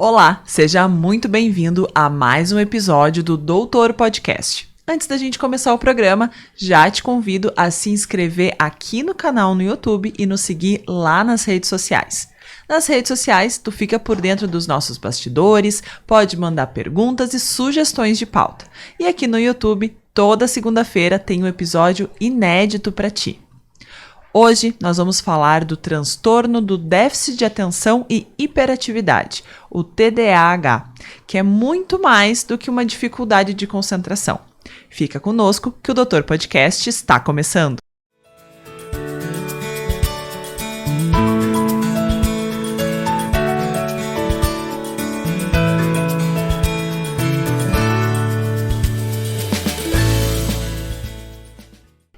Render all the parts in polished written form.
Olá, seja muito bem-vindo a mais um episódio do Doutor Podcast. Antes da gente começar o programa, já te convido a se inscrever aqui no canal no YouTube e nos seguir lá nas redes sociais. Nas redes sociais, tu fica por dentro dos nossos bastidores, pode mandar perguntas e sugestões de pauta. E aqui no YouTube, toda segunda-feira tem um episódio inédito para ti. Hoje nós vamos falar do transtorno do déficit de atenção e hiperatividade, o TDAH, que é muito mais do que uma dificuldade de concentração. Fica conosco que o Doutor Podcast está começando.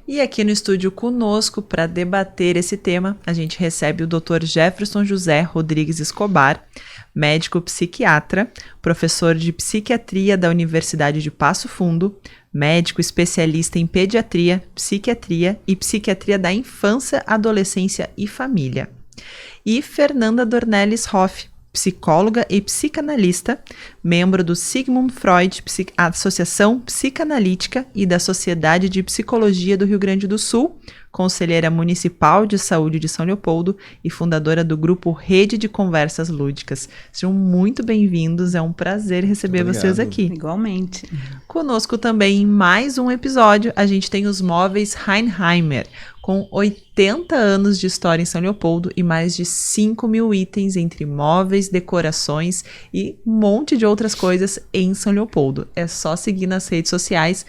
E aqui no estúdio conosco para debater esse tema, a gente recebe o Dr. Jefferson José Rodrigues Escobar, médico psiquiatra, professor de psiquiatria da Universidade de Passo Fundo, médico especialista em pediatria, psiquiatria e psiquiatria da infância, adolescência e família. E Fernanda Dornelles Hoff, psicóloga e psicanalista, membro do Sigmund Freud Associação Psicanalítica e da Sociedade de Psicologia do Rio Grande do Sul, conselheira municipal de saúde de São Leopoldo e fundadora do grupo Rede de Conversas Lúdicas. Sejam muito bem-vindos, é um prazer receber vocês aqui. Igualmente. Conosco também em mais um episódio, a gente tem os móveis Heinheimer, com 80 anos de história em São Leopoldo e mais de 5.000 itens entre móveis, decorações e um monte de outras coisas em São Leopoldo. É só seguir nas redes sociais,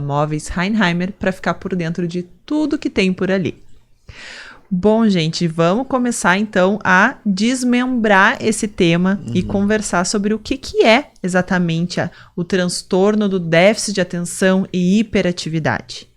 @móveis Heinheimer, para ficar por dentro de tudo que tem por ali. Bom, gente, vamos começar então a desmembrar esse tema e conversar sobre o que é exatamente o transtorno do déficit de atenção e hiperatividade.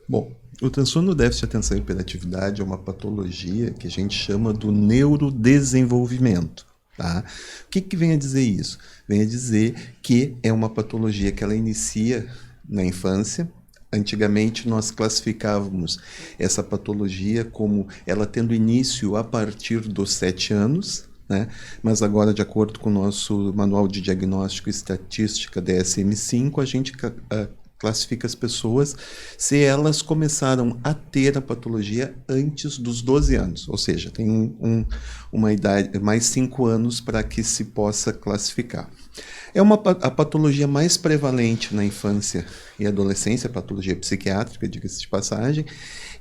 Bom, o transtorno do déficit de atenção e hiperatividade é uma patologia que a gente chama do neurodesenvolvimento. Tá? O que vem a dizer isso? Vem a dizer que é uma patologia que ela inicia na infância. Antigamente nós classificávamos essa patologia como ela tendo início a partir dos 7 anos, né? Mas agora, de acordo com o nosso Manual de Diagnóstico e Estatística DSM-5, a gente classifica as pessoas se elas começaram a ter a patologia antes dos 12 anos, ou seja, tem uma idade, mais 5 anos para que se possa classificar. É a patologia mais prevalente na infância e adolescência, a patologia psiquiátrica, diga-se de passagem,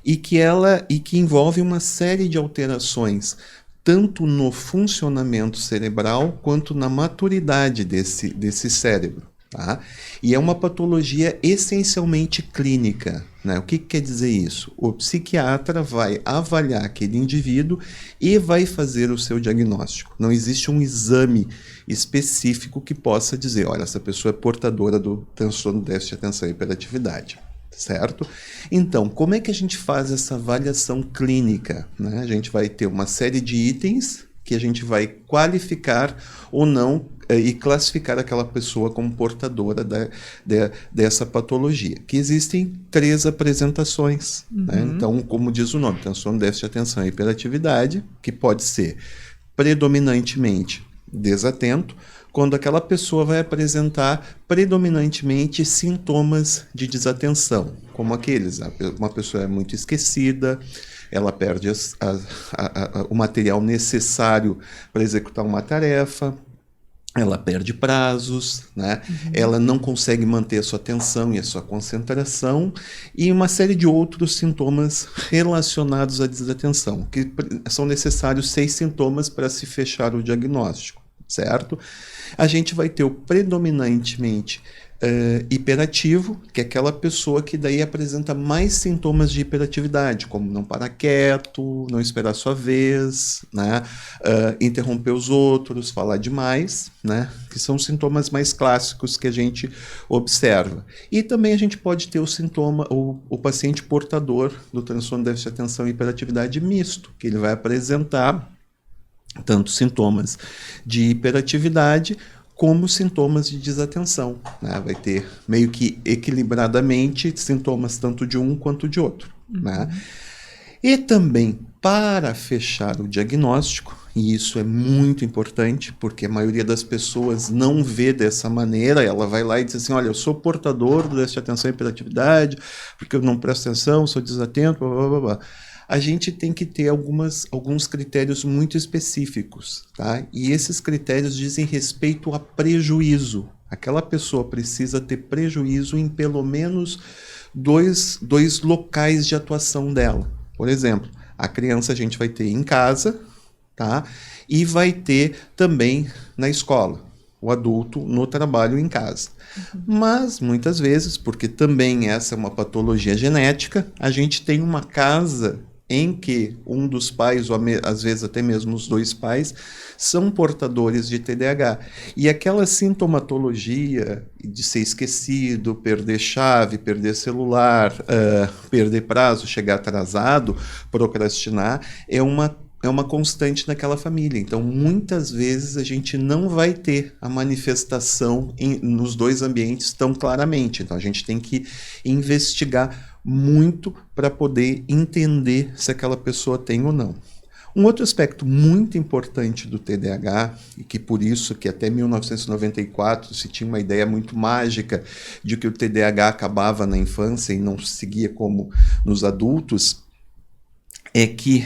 e que envolve uma série de alterações, tanto no funcionamento cerebral quanto na maturidade desse cérebro. Tá? E é uma patologia essencialmente clínica, né? O que quer dizer isso? O psiquiatra vai avaliar aquele indivíduo e vai fazer o seu diagnóstico. Não existe um exame específico que possa dizer, olha, essa pessoa é portadora do transtorno do déficit de atenção e hiperatividade, certo? Então, como é que a gente faz essa avaliação clínica, né? A gente vai ter uma série de itens que a gente vai qualificar ou não e classificar aquela pessoa como portadora dessa patologia. Que existem 3 apresentações. Né? Então, como diz o nome, transtorno de déficit de atenção e hiperatividade, que pode ser predominantemente desatento, quando aquela pessoa vai apresentar predominantemente sintomas de desatenção, como aqueles, uma pessoa é muito esquecida, ela perde o material necessário para executar uma tarefa, ela perde prazos, né? Ela não consegue manter a sua atenção e a sua concentração e uma série de outros sintomas relacionados à desatenção, que são necessários 6 sintomas para se fechar o diagnóstico, certo? A gente vai ter o predominantemente hiperativo, que é aquela pessoa que daí apresenta mais sintomas de hiperatividade, como não parar quieto, não esperar a sua vez, né? Interromper os outros, falar demais, né? Que são sintomas mais clássicos que a gente observa. E também a gente pode ter o sintoma, o paciente portador do transtorno de déficit de atenção e hiperatividade misto, que ele vai apresentar tanto sintomas de hiperatividade como sintomas de desatenção, né? Vai ter meio que equilibradamente sintomas tanto de um quanto de outro, né? E também, para fechar o diagnóstico, e isso é muito importante, porque a maioria das pessoas não vê dessa maneira. Ela vai lá e diz assim, olha, eu sou portador do déficit de atenção e hiperatividade, porque eu não presto atenção, sou desatento, blá, blá, blá, blá. A gente tem que ter alguns critérios muito específicos, tá? E esses critérios dizem respeito a prejuízo. Aquela pessoa precisa ter prejuízo em pelo menos dois locais de atuação dela. Por exemplo, a criança a gente vai ter em casa, tá? E vai ter também na escola, o adulto no trabalho em casa. Mas, muitas vezes, porque também essa é uma patologia genética, a gente tem uma casa em que um dos pais, ou às vezes até mesmo os dois pais, são portadores de TDAH. E aquela sintomatologia de ser esquecido, perder chave, perder celular, perder prazo, chegar atrasado, procrastinar, é uma constante naquela família. Então, muitas vezes a gente não vai ter a manifestação nos dois ambientes tão claramente. Então, a gente tem que investigar muito para poder entender se aquela pessoa tem ou não. Um outro aspecto muito importante do TDAH, e que por isso que até 1994 se tinha uma ideia muito mágica de que o TDAH acabava na infância e não seguia como nos adultos, é que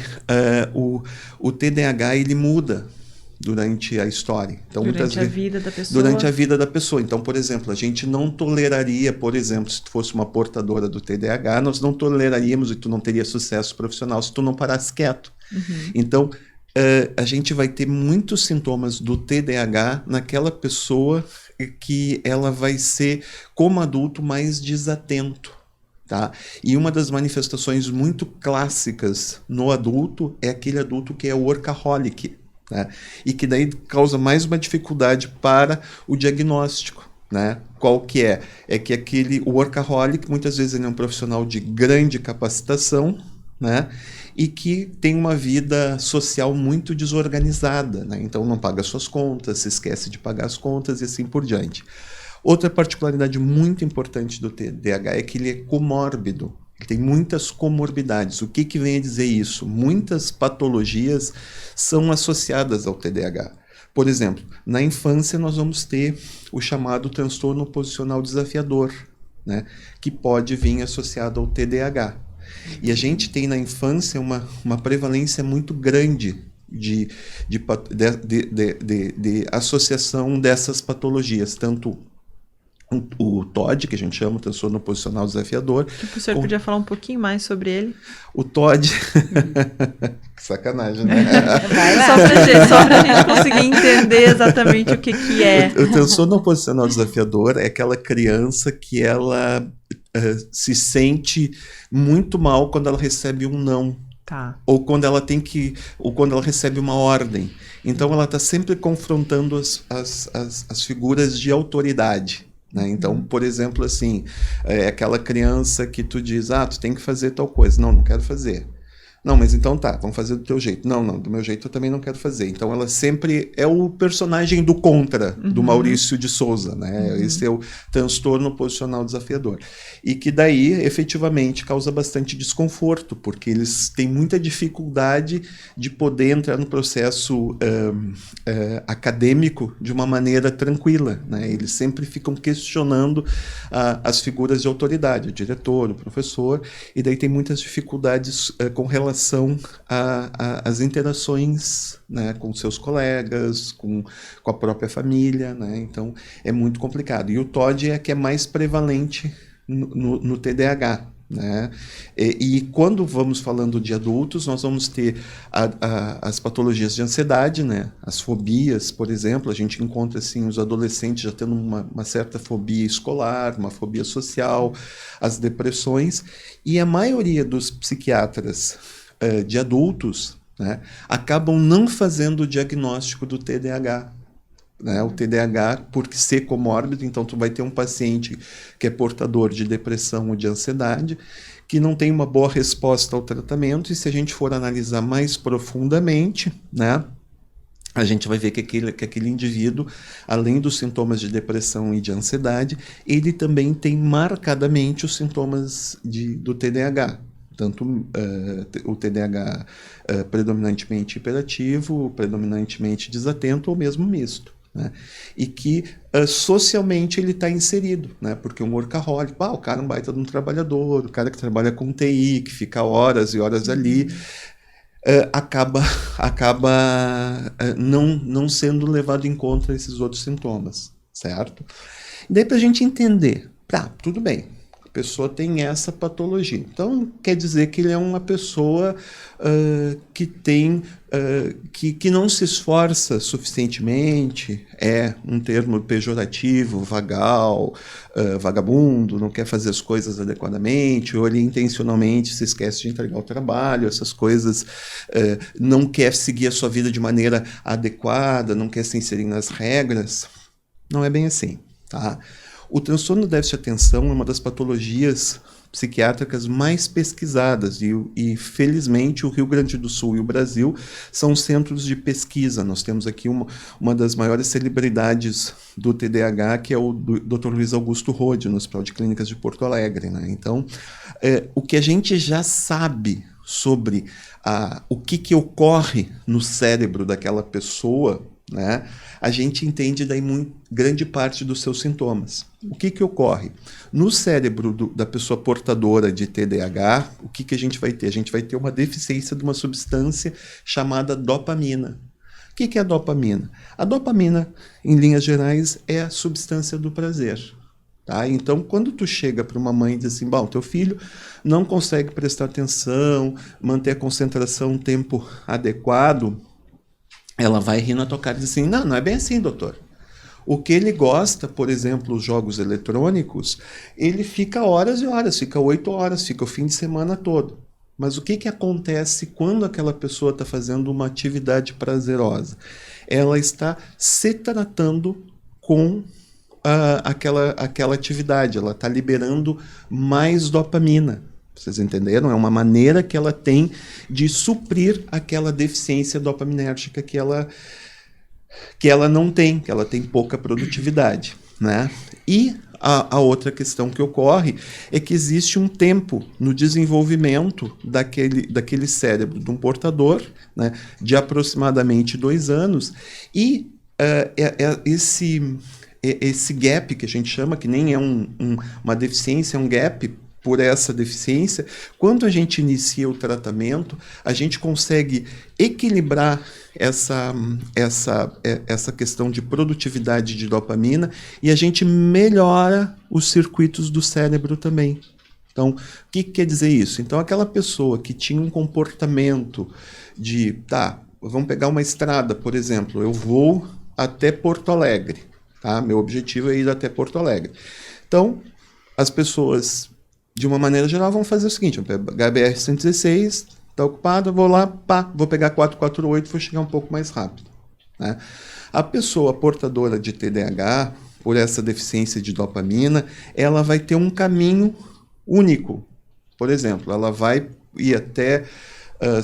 o TDAH ele muda durante a história. Então, durante a vida da pessoa. Durante a vida da pessoa. Então, por exemplo, a gente não toleraria, por exemplo, se tu fosse uma portadora do TDAH, nós não toleraríamos e tu não teria sucesso profissional se tu não parasse quieto. Uhum. Então, a gente vai ter muitos sintomas do TDAH naquela pessoa que ela vai ser, como adulto, mais desatento. Tá? E uma das manifestações muito clássicas no adulto é aquele adulto que é workaholic, né? E que daí causa mais uma dificuldade para o diagnóstico, né? Qual que é? É que o workaholic, muitas vezes ele é um profissional de grande capacitação, né? E que tem uma vida social muito desorganizada, né? Então não paga suas contas, se esquece de pagar as contas e assim por diante. Outra particularidade muito importante do TDAH é que ele é comórbido. Ele tem muitas comorbidades. O que vem a dizer isso? Muitas patologias são associadas ao TDAH. Por exemplo, na infância nós vamos ter o chamado transtorno oposicional desafiador, né? Que pode vir associado ao TDAH. E a gente tem na infância uma prevalência muito grande de associação dessas patologias, tanto o TOD, que a gente chama, o transtorno oposicional desafiador. O senhor podia falar um pouquinho mais sobre ele? O TOD... Que sacanagem, né? Só pra gente conseguir entender exatamente o que é. O transtorno oposicional desafiador é aquela criança que ela se sente muito mal quando ela recebe um não. Tá. Ou quando ela recebe uma ordem. Então ela está sempre confrontando as figuras de autoridade. Né? Então, por exemplo, assim, aquela criança que tu diz, tu tem que fazer tal coisa. Não quero fazer. Não, mas então tá, vamos fazer do teu jeito. Não, do meu jeito eu também não quero fazer. Então ela sempre é o personagem do contra, do Maurício de Souza, né? Esse é o transtorno oposicional desafiador. E que daí, efetivamente, causa bastante desconforto, porque eles têm muita dificuldade de poder entrar no processo acadêmico de uma maneira tranquila, né? Eles sempre ficam questionando as figuras de autoridade, o diretor, o professor, e daí tem muitas dificuldades com relação às interações, né, com seus colegas, com a própria família, né? Então é muito complicado. E o TOD é a que é mais prevalente no TDAH. Né? E quando vamos falando de adultos, nós vamos ter as patologias de ansiedade, né? As fobias, por exemplo, a gente encontra assim, os adolescentes já tendo uma certa fobia escolar, uma fobia social, as depressões, e a maioria dos psiquiatras de adultos, né, acabam não fazendo o diagnóstico do TDAH. Né? O TDAH, por ser comórbido, então tu vai ter um paciente que é portador de depressão ou de ansiedade, que não tem uma boa resposta ao tratamento, e se a gente for analisar mais profundamente, né, a gente vai ver que aquele indivíduo, além dos sintomas de depressão e de ansiedade, ele também tem marcadamente os sintomas do TDAH. tanto o TDAH predominantemente hiperativo, predominantemente desatento ou mesmo misto. Né? E que socialmente ele está inserido, né? Porque o workaholic, o cara é um baita de um trabalhador, o cara que trabalha com TI, que fica horas e horas ali, acaba não sendo levado em conta esses outros sintomas, certo? E daí para a gente entender, tudo bem, a pessoa tem essa patologia, então quer dizer que ele é uma pessoa que não se esforça suficientemente, é um termo pejorativo, vagal, vagabundo, não quer fazer as coisas adequadamente, ou ele intencionalmente se esquece de entregar o trabalho, essas coisas, não quer seguir a sua vida de maneira adequada, não quer se inserir nas regras. Não é bem assim, tá? O transtorno do déficit de atenção é uma das patologias psiquiátricas mais pesquisadas e felizmente o Rio Grande do Sul e o Brasil são centros de pesquisa. Nós temos aqui uma das maiores celebridades do TDAH, que é o Dr. Luiz Augusto Rode, no Hospital de Clínicas de Porto Alegre, né? Então, o que a gente já sabe sobre o que ocorre no cérebro daquela pessoa, né, a gente entende daí grande parte dos seus sintomas. O que ocorre? No cérebro da pessoa portadora de TDAH, o que a gente vai ter? A gente vai ter uma deficiência de uma substância chamada dopamina. O que é a dopamina? A dopamina, em linhas gerais, é a substância do prazer. Tá? Então, quando tu chega para uma mãe e diz assim, teu filho não consegue prestar atenção, manter a concentração um tempo adequado, ela vai rir na tua cara e diz assim, não é bem assim, doutor. O que ele gosta, por exemplo, os jogos eletrônicos, ele fica horas e horas, fica 8 horas, fica o fim de semana todo. Mas o que acontece quando aquela pessoa está fazendo uma atividade prazerosa? Ela está se tratando com aquela atividade, ela está liberando mais dopamina. Vocês entenderam? É uma maneira que ela tem de suprir aquela deficiência dopaminérgica que ela não tem, que ela tem pouca produtividade, né? E a outra questão que ocorre é que existe um tempo no desenvolvimento daquele cérebro de um portador, né, de aproximadamente 2 anos, e esse gap que a gente chama, que nem é uma deficiência, é um gap por essa deficiência, quando a gente inicia o tratamento, a gente consegue equilibrar essa questão de produtividade de dopamina e a gente melhora os circuitos do cérebro também. Então, o que quer dizer isso? Então, aquela pessoa que tinha um comportamento de, vamos pegar uma estrada, por exemplo, eu vou até Porto Alegre, tá? Meu objetivo é ir até Porto Alegre. Então, as pessoas, de uma maneira geral, vão fazer o seguinte, vou pegar a BR-116, está ocupado, vou lá, vou pegar 448, vou chegar um pouco mais rápido. Né? A pessoa portadora de TDAH, por essa deficiência de dopamina, ela vai ter um caminho único. Por exemplo, ela vai ir até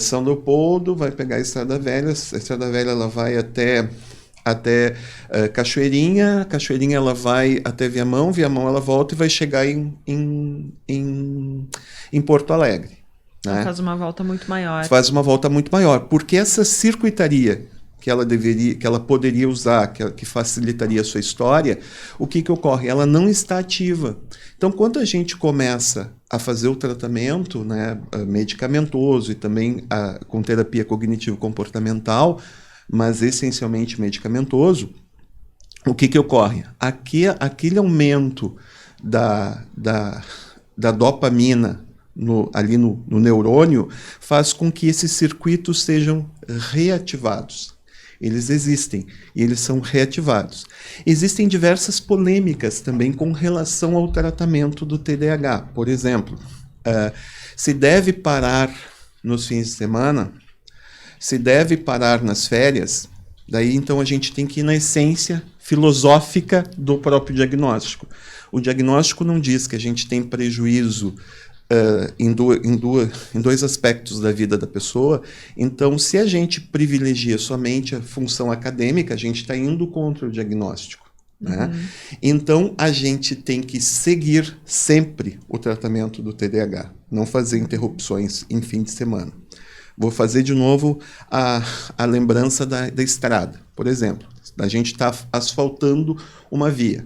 São Leopoldo, vai pegar a Estrada Velha ela vai até Cachoeirinha ela vai até Viamão ela volta e vai chegar em Porto Alegre. Né? Faz uma volta muito maior. Faz uma volta muito maior, porque essa circuitaria que ela poderia usar, que facilitaria a sua história, o que ocorre? Ela não está ativa. Então, quando a gente começa a fazer o tratamento, né, medicamentoso e também com terapia cognitivo-comportamental, mas essencialmente medicamentoso, o que ocorre? Aquele aumento da dopamina ali no neurônio faz com que esses circuitos sejam reativados. Eles existem e eles são reativados. Existem diversas polêmicas também com relação ao tratamento do TDAH. Por exemplo, se deve parar nos fins de semana, se deve parar nas férias, daí então a gente tem que ir na essência filosófica do próprio diagnóstico. O diagnóstico não diz que a gente tem prejuízo em dois aspectos da vida da pessoa. Então, se a gente privilegia somente a função acadêmica, a gente está indo contra o diagnóstico. né? Então, a gente tem que seguir sempre o tratamento do TDAH, não fazer interrupções em fim de semana. Vou fazer de novo a lembrança da estrada. Por exemplo, a gente está asfaltando uma via.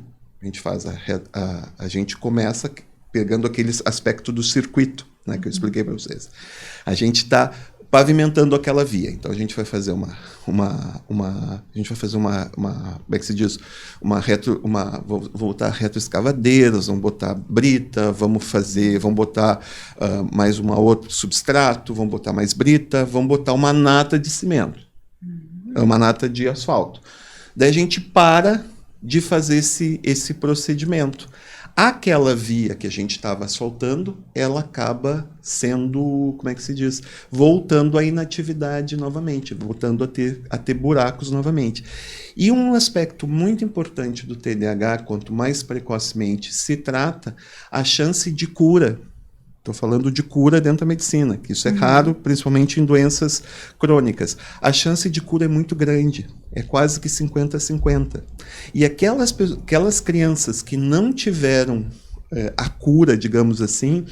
A gente começa pegando aquele aspecto do circuito, né, que eu expliquei para vocês. A gente está pavimentando aquela via. Então a gente vai fazer como é que se diz? Vou botar retroescavadeiras, vamos botar brita, vamos botar mais outro substrato, vamos botar mais brita, vamos botar uma nata de cimento, uma nata de asfalto. Daí a gente para de fazer esse procedimento. Aquela via que a gente estava asfaltando, ela acaba sendo, como é que se diz? Voltando à inatividade novamente, voltando a ter buracos novamente. E um aspecto muito importante do TDAH, quanto mais precocemente se trata, a chance de cura. Estou falando de cura dentro da medicina, que isso é raro, principalmente em doenças crônicas. A chance de cura é muito grande, é quase que 50-50. E aquelas crianças que não tiveram a cura, digamos assim,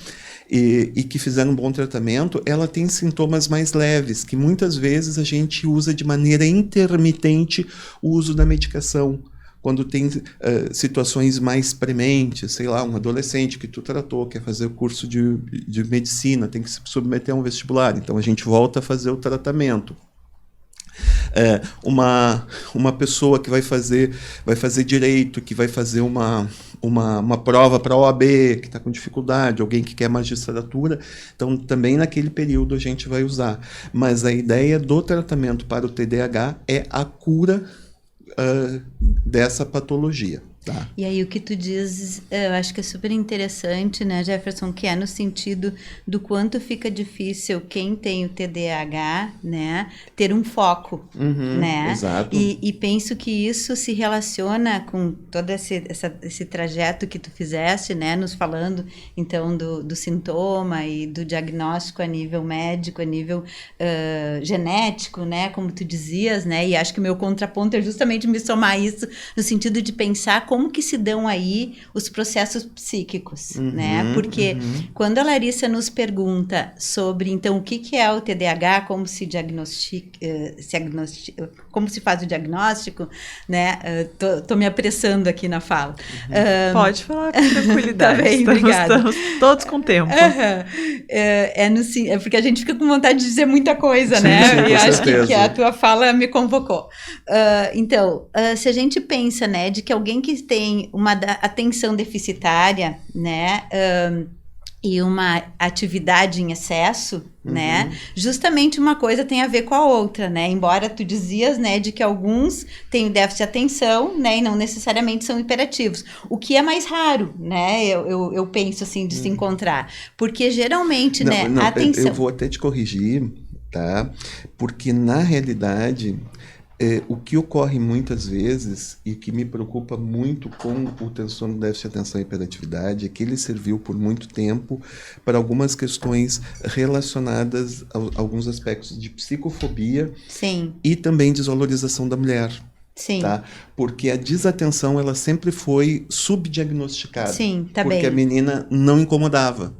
e que fizeram um bom tratamento, ela tem sintomas mais leves, que muitas vezes a gente usa de maneira intermitente o uso da medicação. Quando tem situações mais prementes, sei lá, um adolescente que tu tratou, quer fazer o curso de medicina, tem que se submeter a um vestibular, então a gente volta a fazer o tratamento. Uma pessoa que vai fazer direito, que vai fazer uma prova para a OAB, que está com dificuldade, alguém que quer magistratura, então também naquele período a gente vai usar. Mas a ideia do tratamento para o TDAH é a cura dessa patologia. Tá. E aí o que tu diz, eu acho que é super interessante, né, Jefferson, que é no sentido do quanto fica difícil quem tem o TDAH, né, ter um foco, né? Exato. E penso que isso se relaciona com todo esse trajeto que tu fizeste, né, nos falando, então, do sintoma e do diagnóstico a nível médico, a nível genético, né, como tu dizias, né, e acho que o meu contraponto é justamente me somar isso no sentido de pensar como que se dão aí os processos psíquicos, né? Porque quando a Larissa nos pergunta sobre, então, o que é o TDAH, como se como se faz o diagnóstico, né? Tô me apressando aqui na fala. Pode falar com tranquilidade. Tá bem, obrigada. Estamos todos com tempo. É porque a gente fica com vontade de dizer muita coisa, né? Sim, e acho certeza. que a tua fala me convocou. Então, se a gente pensa, né, de que alguém que tem uma atenção deficitária, né, e uma atividade em excesso, né, justamente uma coisa tem a ver com a outra, né, embora tu dizias, né, de que alguns têm déficit de atenção, né, e não necessariamente são hiperativos, o que é mais raro, né, eu penso assim, de se encontrar, porque geralmente, né, a atenção... Eu vou até te corrigir, tá, porque na realidade... o que ocorre muitas vezes e que me preocupa muito com o transtorno déficit de atenção e hiperatividade é que ele serviu por muito tempo para algumas questões relacionadas a alguns aspectos de psicofobia. Sim. E também desvalorização da mulher. Sim. Tá? Porque a desatenção ela sempre foi subdiagnosticada. Sim, tá porque bem. a menina não incomodava.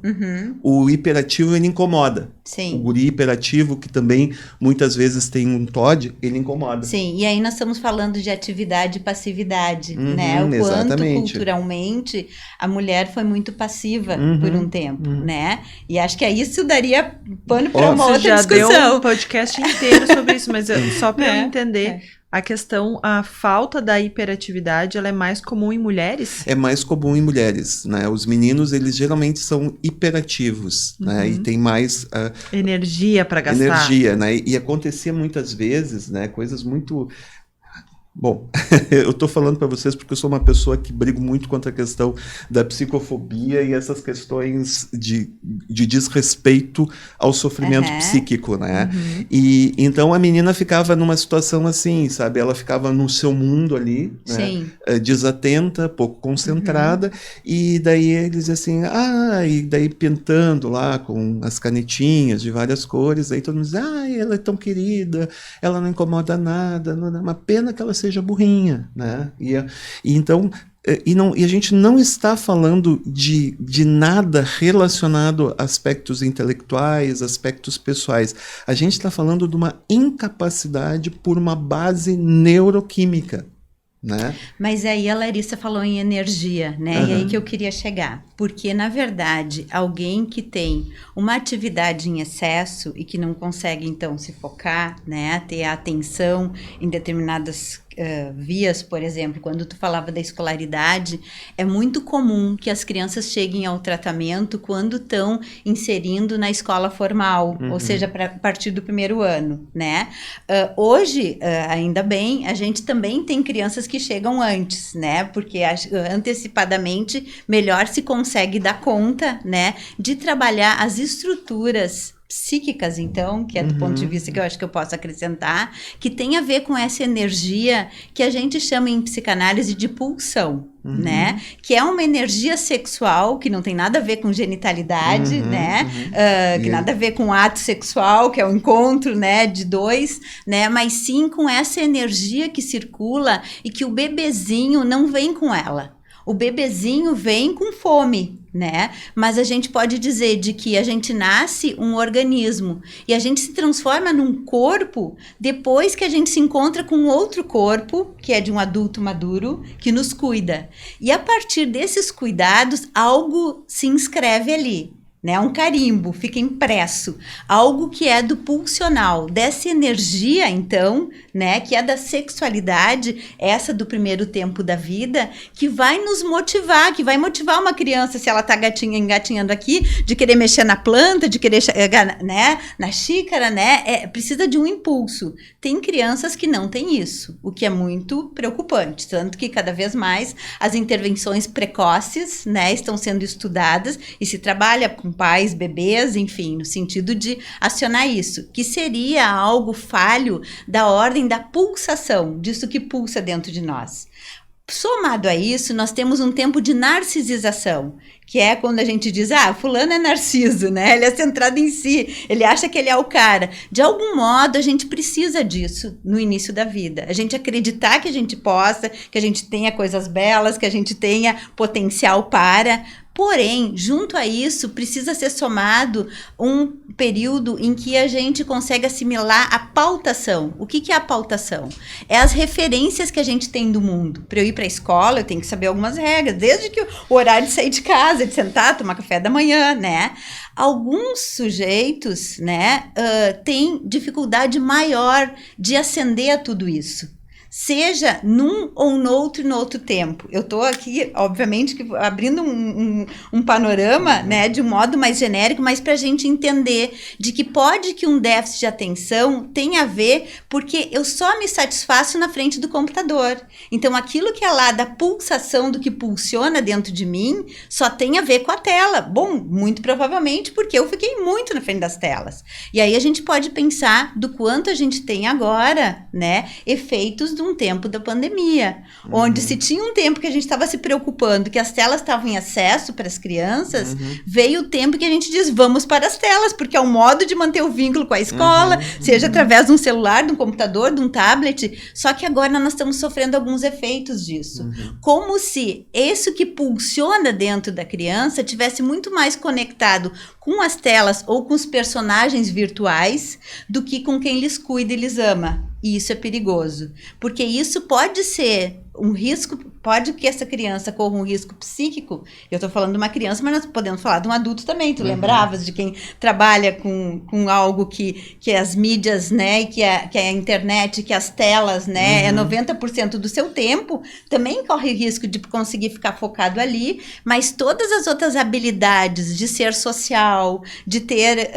O hiperativo ele incomoda. Sim. O guri hiperativo, que também muitas vezes tem um TOD, ele incomoda. Sim, e aí nós estamos falando de atividade e passividade, né? O exatamente. quanto culturalmente a mulher foi muito passiva por um tempo, né? E acho que isso daria pano para uma outra já discussão. Deu um podcast inteiro sobre isso, mas só para eu entender... a falta da hiperatividade, ela é mais comum em mulheres? É mais comum em mulheres, né? Os meninos, eles geralmente são hiperativos, né? E tem mais... energia para gastar. Energia, né? E acontecia muitas vezes, né? Coisas muito... Bom, eu estou falando para vocês porque eu sou uma pessoa que brigo muito contra a questão da psicofobia e essas questões de desrespeito ao sofrimento psíquico, né? E então a menina ficava numa situação assim, sabe? Ela ficava no seu mundo ali, né? Desatenta, pouco concentrada, e daí eles assim, e daí pintando lá com as canetinhas de várias cores, aí todo mundo diz, ela é tão querida, ela não incomoda nada, uma pena que ela seja seja burrinha, né? E então... E a gente não está falando de nada relacionado a aspectos intelectuais, aspectos pessoais. A gente está falando de uma incapacidade por uma base neuroquímica, né? Mas aí a Larissa falou em energia, né? Uhum. E aí que eu queria chegar. Porque, na verdade, alguém que tem uma atividade em excesso e que não consegue, então, se focar, né? Ter a atenção em determinadas vias, por exemplo, quando tu falava da escolaridade, é muito comum que as crianças cheguem ao tratamento quando estão inserindo na escola formal, ou seja, a partir do primeiro ano, né? Hoje, ainda bem, a gente também tem crianças que chegam antes, né? Porque antecipadamente melhor se consegue dar conta, né? De trabalhar as estruturas psíquicas, então, que é do ponto de vista que eu acho que eu posso acrescentar, que tem a ver com essa energia que a gente chama em psicanálise de pulsão, né? Que é uma energia sexual que não tem nada a ver com genitalidade, né? Que nada a ver com ato sexual, que é o encontro, né, de dois, né? Mas sim com essa energia que circula e que o bebezinho não vem com ela. O bebezinho vem com fome, né? Mas a gente pode dizer de que a gente nasce um organismo e a gente se transforma num corpo depois que a gente se encontra com outro corpo, que é de um adulto maduro, que nos cuida. E a partir desses cuidados, algo se inscreve ali. Né, um carimbo, fica impresso, algo que é do pulsional, dessa energia, então, né, que é da sexualidade, essa do primeiro tempo da vida, que vai nos motivar, que vai motivar uma criança, se ela tá engatinhando aqui, de querer mexer na planta, de querer, né, na xícara, né, precisa de um impulso. Tem crianças que não têm isso, o que é muito preocupante, tanto que cada vez mais as intervenções precoces, né, estão sendo estudadas e se trabalha com pais, bebês, enfim, no sentido de acionar isso, que seria algo falho da ordem da pulsação, disso que pulsa dentro de nós. Somado a isso, nós temos um tempo de narcisização, que é quando a gente diz, fulano é narciso, né? Ele é centrado em si, ele acha que ele é o cara. De algum modo, a gente precisa disso no início da vida. A gente acreditar que a gente possa, que a gente tenha coisas belas, que a gente tenha potencial para... Porém, junto a isso, precisa ser somado um período em que a gente consegue assimilar a pautação. O que é a pautação? É as referências que a gente tem do mundo. Para eu ir para a escola, eu tenho que saber algumas regras, desde que o horário de sair de casa, de sentar, tomar café da manhã, né? Alguns sujeitos, né, têm dificuldade maior de ascender a tudo isso. Seja num ou no outro tempo. Eu estou aqui, obviamente, abrindo um panorama, né, de um modo mais genérico, mas para a gente entender de que pode que um déficit de atenção tenha a ver porque eu só me satisfaço na frente do computador. Então, aquilo que é lá da pulsação do que pulsiona dentro de mim só tem a ver com a tela. Bom, muito provavelmente porque eu fiquei muito na frente das telas. E aí a gente pode pensar do quanto a gente tem agora, né, efeitos de um tempo da pandemia, onde se tinha um tempo que a gente estava se preocupando que as telas estavam em acesso para as crianças, veio o tempo que a gente diz, vamos para as telas, porque é um modo de manter o vínculo com a escola, seja através de um celular, de um computador, de um tablet, só que agora nós estamos sofrendo alguns efeitos disso. Como se isso que pulsiona dentro da criança tivesse muito mais conectado com as telas ou com os personagens virtuais do que com quem lhes cuida e lhes ama. E isso é perigoso, porque isso pode ser um risco, pode que essa criança corra um risco psíquico. Eu estou falando de uma criança, mas nós podemos falar de um adulto também. Tu lembravas de quem trabalha com algo que as mídias, né, e que a internet, que as telas, né, é 90% do seu tempo, também corre risco de conseguir ficar focado ali, mas todas as outras habilidades de ser social, de ter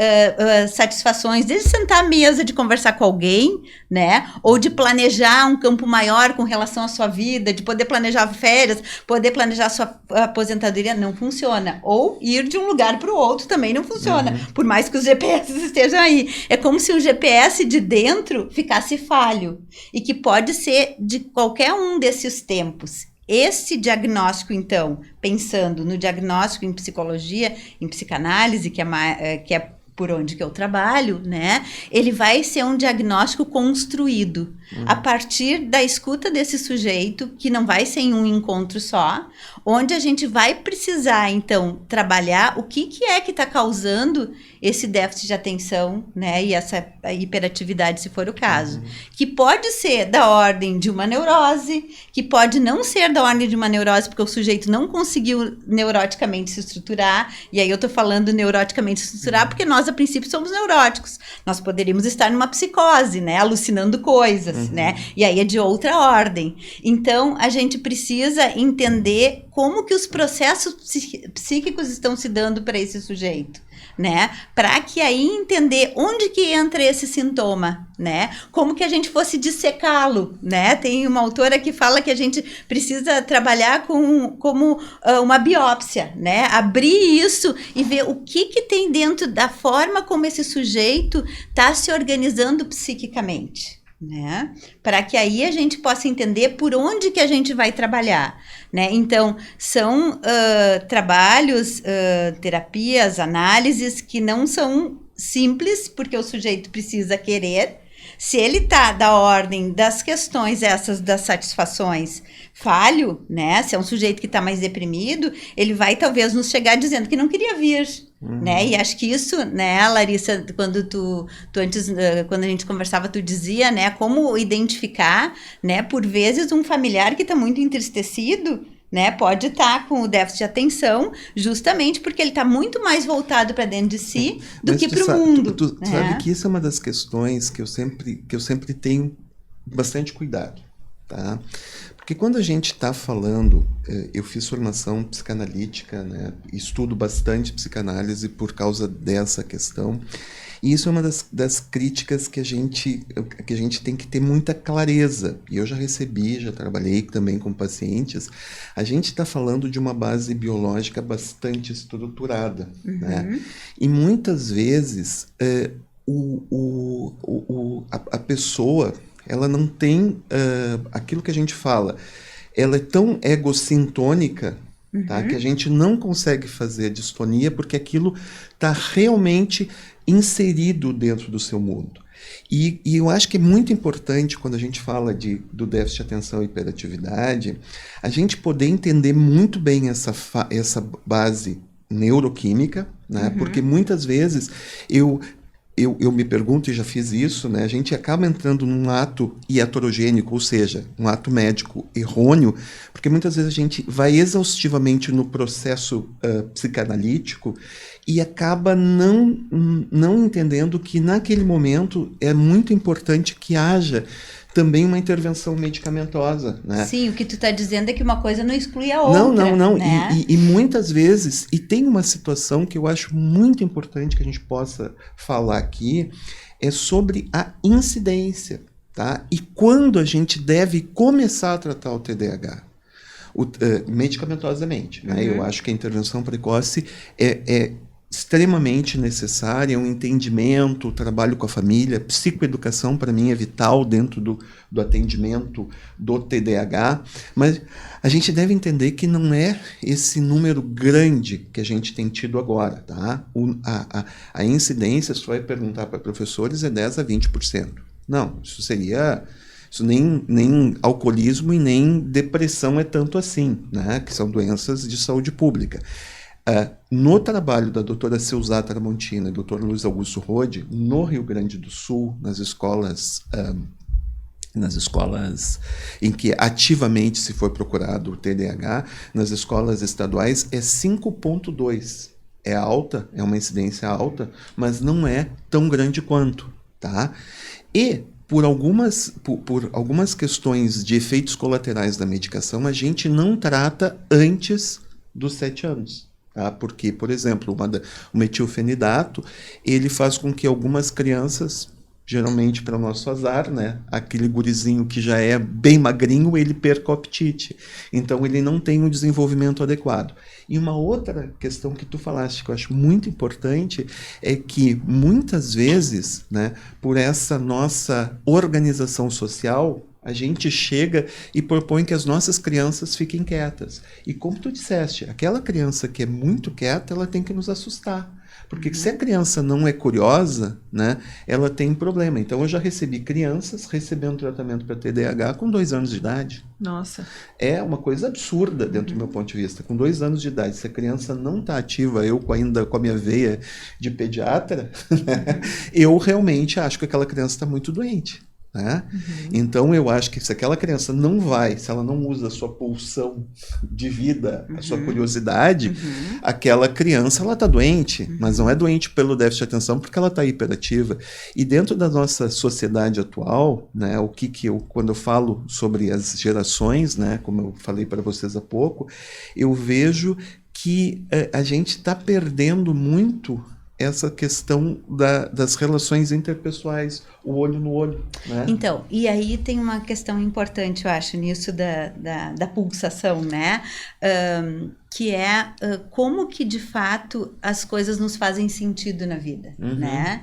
satisfações, desde sentar à mesa, de conversar com alguém, né, ou de planejar um campo maior com relação à sua vida, de poder planejar férias, poder planejar sua aposentadoria, não funciona. Ou ir de um lugar para o outro também não funciona, por mais que os GPS estejam aí. É como se o GPS de dentro ficasse falho, e que pode ser de qualquer um desses tempos. Esse diagnóstico, então, pensando no diagnóstico em psicologia, em psicanálise, que é por onde que eu trabalho, né? Ele vai ser um diagnóstico construído a partir da escuta desse sujeito, que não vai ser em um encontro só, onde a gente vai precisar, então, trabalhar o que é que está causando esse déficit de atenção, né? E essa hiperatividade, se for o caso. Que pode ser da ordem de uma neurose, que pode não ser da ordem de uma neurose, porque o sujeito não conseguiu neuroticamente se estruturar. E aí eu tô falando neuroticamente se estruturar, porque nós, a princípio, somos neuróticos. Nós poderíamos estar numa psicose, né? Alucinando coisas, né? E aí é de outra ordem. Então, a gente precisa entender como que os processos psíquicos estão se dando para esse sujeito, né? Para que aí entender onde que entra esse sintoma, né? Como que a gente fosse dissecá-lo, né? Tem uma autora que fala que a gente precisa trabalhar como uma biópsia, né? Abrir isso e ver o que tem dentro da forma como esse sujeito está se organizando psiquicamente, né? Para que aí a gente possa entender por onde que a gente vai trabalhar, né? Então, são trabalhos, terapias, análises que não são simples, porque o sujeito precisa querer. Se ele está da ordem das questões essas das satisfações falho, né? Se é um sujeito que está mais deprimido, ele vai talvez nos chegar dizendo que não queria vir, né? E acho que isso, né, Larissa, quando tu antes, quando a gente conversava, tu dizia, né, como identificar, né, por vezes um familiar que está muito entristecido, né, pode estar com o déficit de atenção, justamente porque ele está muito mais voltado para dentro de si do que para o mundo. Tu sabe que isso é uma das questões que eu sempre tenho bastante cuidado, tá? Porque quando a gente está falando, eu fiz formação psicanalítica, né, estudo bastante psicanálise por causa dessa questão, e isso é uma das críticas que a gente tem que ter muita clareza. E eu já trabalhei também com pacientes. A gente está falando de uma base biológica bastante estruturada, né? E muitas vezes a pessoa, ela não tem aquilo que a gente fala, ela é tão egocintônica, tá, que a gente não consegue fazer a distonia porque aquilo está realmente inserido dentro do seu mundo. E eu acho que é muito importante, quando a gente fala do déficit de atenção e hiperatividade, a gente poder entender muito bem essa base neuroquímica, né? Porque muitas vezes eu me pergunto, e já fiz isso, né? A gente acaba entrando num ato iatrogênico, ou seja, um ato médico errôneo, porque muitas vezes a gente vai exaustivamente no processo psicanalítico e acaba não entendendo que naquele momento é muito importante que haja também uma intervenção medicamentosa, né? Sim, o que tu está dizendo é que uma coisa não exclui a outra. Não. Né? E muitas vezes, e tem uma situação que eu acho muito importante que a gente possa falar aqui, é sobre a incidência, tá? E quando a gente deve começar a tratar o TDAH. Medicamentosamente, né? Eu acho que a intervenção precoce é extremamente necessária, um entendimento, o trabalho com a família, psicoeducação para mim é vital dentro do atendimento do TDAH, mas a gente deve entender que não é esse número grande que a gente tem tido agora, tá? A incidência, se vai perguntar para professores, é 10 a 20%. Não, isso nem alcoolismo e nem depressão é tanto assim, né? Que são doenças de saúde pública. No trabalho da doutora Silza Tramontina e doutor Luiz Augusto Rode, no Rio Grande do Sul, nas escolas em que ativamente se foi procurado o TDAH, nas escolas estaduais, é 5,2. É alta, é uma incidência alta, mas não é tão grande quanto, tá? E por algumas questões de efeitos colaterais da medicação, a gente não trata antes dos 7 anos. Tá? Porque, por exemplo, o metilfenidato, ele faz com que algumas crianças, geralmente para o nosso azar, né, aquele gurizinho que já é bem magrinho, ele perca o apetite. Então, ele não tem um desenvolvimento adequado. E uma outra questão que tu falaste, que eu acho muito importante, é que muitas vezes, né, por essa nossa organização social, a gente chega e propõe que as nossas crianças fiquem quietas. E como tu disseste, aquela criança que é muito quieta, ela tem que nos assustar. Porque se a criança não é curiosa, né, ela tem problema. Então, eu já recebi crianças recebendo tratamento para TDAH com 2 anos de idade. Nossa. É uma coisa absurda dentro do meu ponto de vista. Com 2 anos de idade, se a criança não está ativa, eu ainda com a minha veia de pediatra, né, eu realmente acho que aquela criança está muito doente. Né? Então eu acho que se aquela criança não vai, se ela não usa a sua pulsão de vida, a sua curiosidade, aquela criança ela está doente, mas não é doente pelo déficit de atenção porque ela está hiperativa. E dentro da nossa sociedade atual, né, o que eu, quando eu falo sobre as gerações, né, como eu falei para vocês há pouco, eu vejo que a gente está perdendo muito essa questão das relações interpessoais, o olho no olho. Né? Então, e aí tem uma questão importante, eu acho, nisso da pulsação, né? Que é como que, de fato, as coisas nos fazem sentido na vida, né?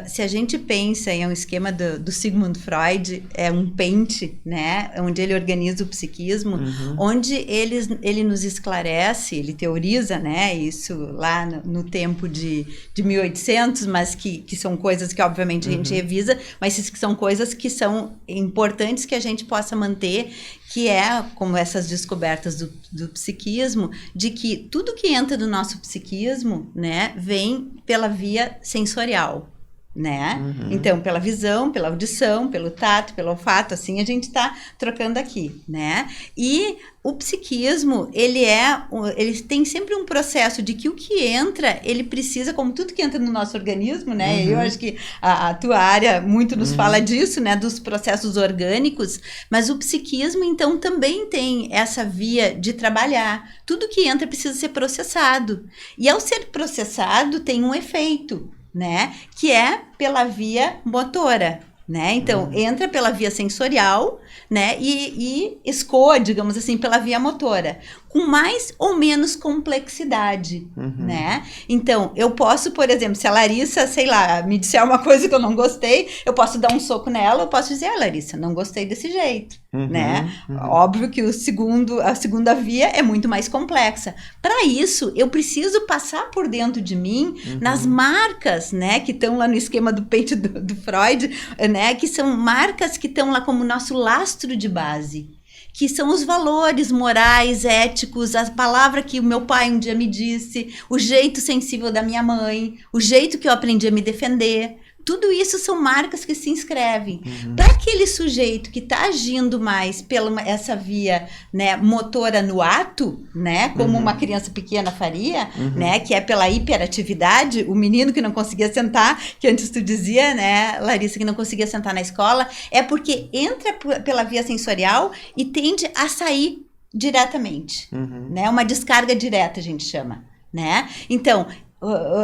Se a gente pensa em um esquema do Sigmund Freud, é um pente, né, onde ele organiza o psiquismo, onde ele nos esclarece, ele teoriza, né, isso lá no tempo de 1800, mas que são coisas que obviamente a gente revisa, mas que são coisas que são importantes que a gente possa manter, que é como essas descobertas do psiquismo, de que tudo que entra no nosso psiquismo, né, vem pela via sensorial. Né? Então, pela visão, pela audição, pelo tato, pelo olfato, assim a gente está trocando aqui, né? E o psiquismo, ele tem sempre um processo de que o que entra, ele precisa, como tudo que entra no nosso organismo, né? Eu acho que a tua área muito nos fala disso, né? Dos processos orgânicos, mas o psiquismo, então, também tem essa via de trabalhar. Tudo que entra precisa ser processado. E ao ser processado, tem um efeito, né, que é pela via motora, né, então entra pela via sensorial, né, e escoa, digamos assim, pela via motora, com mais ou menos complexidade, né, então eu posso, por exemplo, se a Larissa, sei lá, me disser uma coisa que eu não gostei, eu posso dar um soco nela, eu posso dizer, Larissa, não gostei desse jeito, né, óbvio que a segunda via é muito mais complexa. Para isso, eu preciso passar por dentro de mim, nas marcas, né, que estão lá no esquema do pente do Freud, né, que são marcas que estão lá como nosso lastro de base, que são os valores morais, éticos, a palavra que o meu pai um dia me disse, o jeito sensível da minha mãe, o jeito que eu aprendi a me defender. Tudo isso são marcas que se inscrevem. Para aquele sujeito que está agindo mais pela essa via, né, motora no ato, né, como uma criança pequena faria, né, que é pela hiperatividade, o menino que não conseguia sentar, que antes tu dizia, né, Larissa, que não conseguia sentar na escola, é porque entra pela via sensorial e tende a sair diretamente, né, uma descarga direta a gente chama, né, então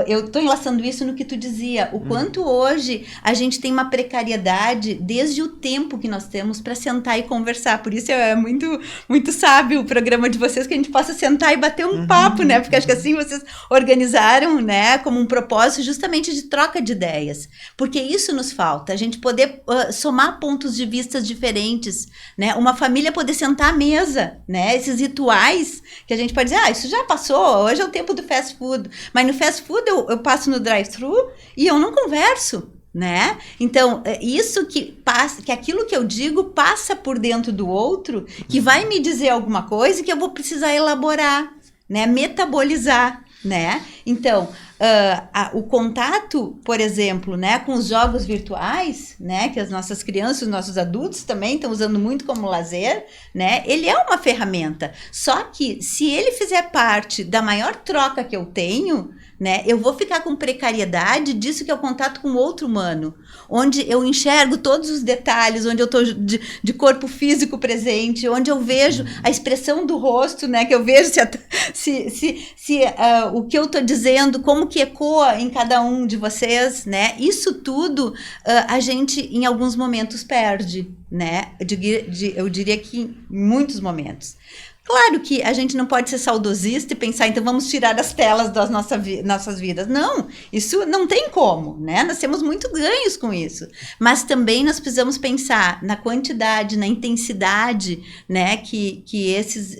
eu estou enlaçando isso no que tu dizia, o quanto hoje a gente tem uma precariedade desde o tempo que nós temos para sentar e conversar, por isso é muito, muito sábio o programa de vocês, que a gente possa sentar e bater um papo, né, porque acho que assim vocês organizaram, né, como um propósito justamente de troca de ideias, porque isso nos falta, a gente poder somar pontos de vista diferentes, né, uma família poder sentar à mesa, né, esses rituais que a gente pode dizer, isso já passou, hoje é o tempo do fast food, mas no fast food eu passo no drive-thru e eu não converso, né? Então, isso que aquilo que eu digo passa por dentro do outro, que vai me dizer alguma coisa que eu vou precisar elaborar, né? Metabolizar, né? Então, o contato, por exemplo, né, com os jogos virtuais, né, que as nossas crianças, os nossos adultos também estão usando muito como lazer, né, ele é uma ferramenta. Só que se ele fizer parte da maior troca que eu tenho, né, eu vou ficar com precariedade disso que é o contato com outro humano, onde eu enxergo todos os detalhes, onde eu estou de corpo físico presente, onde eu vejo a expressão do rosto, né, que eu vejo se o que eu estou dizendo, como que ecoa em cada um de vocês, né, isso tudo a gente em alguns momentos perde, né? Eu diria que em muitos momentos. Claro que a gente não pode ser saudosista e pensar, então vamos tirar as telas das nossas vidas. Não, isso não tem como, né? Nós temos muito ganhos com isso. Mas também nós precisamos pensar na quantidade, na intensidade, né? Que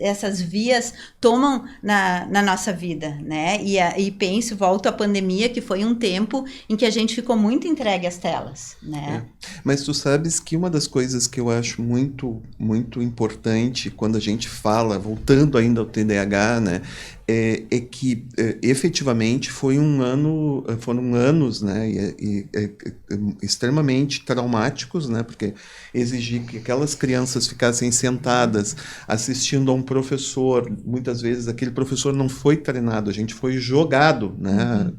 essas vias tomam na nossa vida, né? E volto à pandemia, que foi um tempo em que a gente ficou muito entregue às telas, né? Mas tu sabes que uma das coisas que eu acho muito, muito importante quando a gente fala, voltando ainda ao TDAH, né, é que efetivamente foram anos, né, extremamente traumáticos, né, porque exigir que aquelas crianças ficassem sentadas assistindo a um professor, muitas vezes aquele professor não foi treinado, a gente foi jogado, né.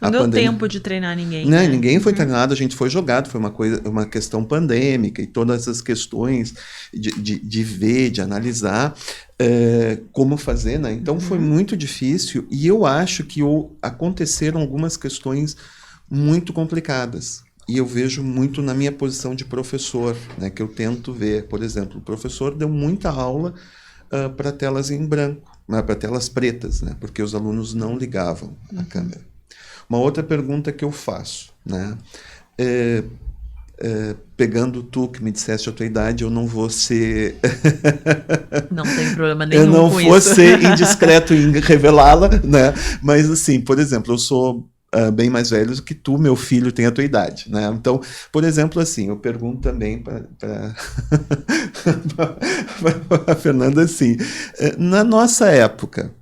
Não deu tempo de treinar ninguém. Né? Ninguém foi treinado, a gente foi jogado, foi uma questão pandêmica e todas essas questões de ver, de analisar como fazer, né? Então foi muito difícil e eu acho que aconteceram algumas questões muito complicadas. E eu vejo muito na minha posição de professor, né, que eu tento ver. Por exemplo, o professor deu muita aula para telas em branco, para telas pretas, né, porque os alunos não ligavam a câmera. Uma outra pergunta que eu faço, né, pegando tu que me disseste a tua idade, eu não vou ser... Não tem problema nenhum eu não com vou isso. ser indiscreto em revelá-la, né? Mas assim, por exemplo, eu sou bem mais velho do que tu, meu filho tem a tua idade, né? Então, por exemplo, assim, eu pergunto também para a Fernanda assim, na nossa época,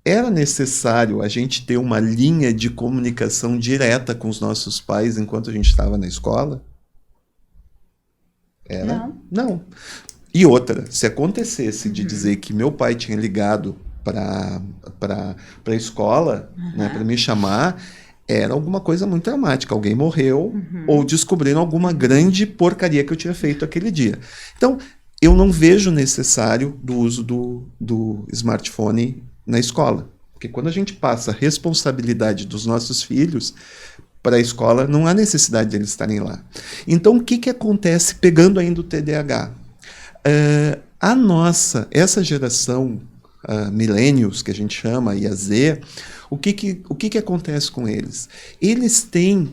era necessário a gente ter uma linha de comunicação direta com os nossos pais enquanto a gente estava na escola? Era? Não. E outra, se acontecesse de dizer que meu pai tinha ligado para a escola, né, para me chamar, era alguma coisa muito dramática. Alguém morreu ou descobriram alguma grande porcaria que eu tinha feito aquele dia. Então, eu não vejo necessário do uso do smartphone na escola. Porque quando a gente passa a responsabilidade dos nossos filhos para a escola, não há necessidade de eles estarem lá. Então, o que acontece pegando ainda o TDAH? Essa geração millennials, que a gente chama, e a Z, o que acontece com eles? Eles têm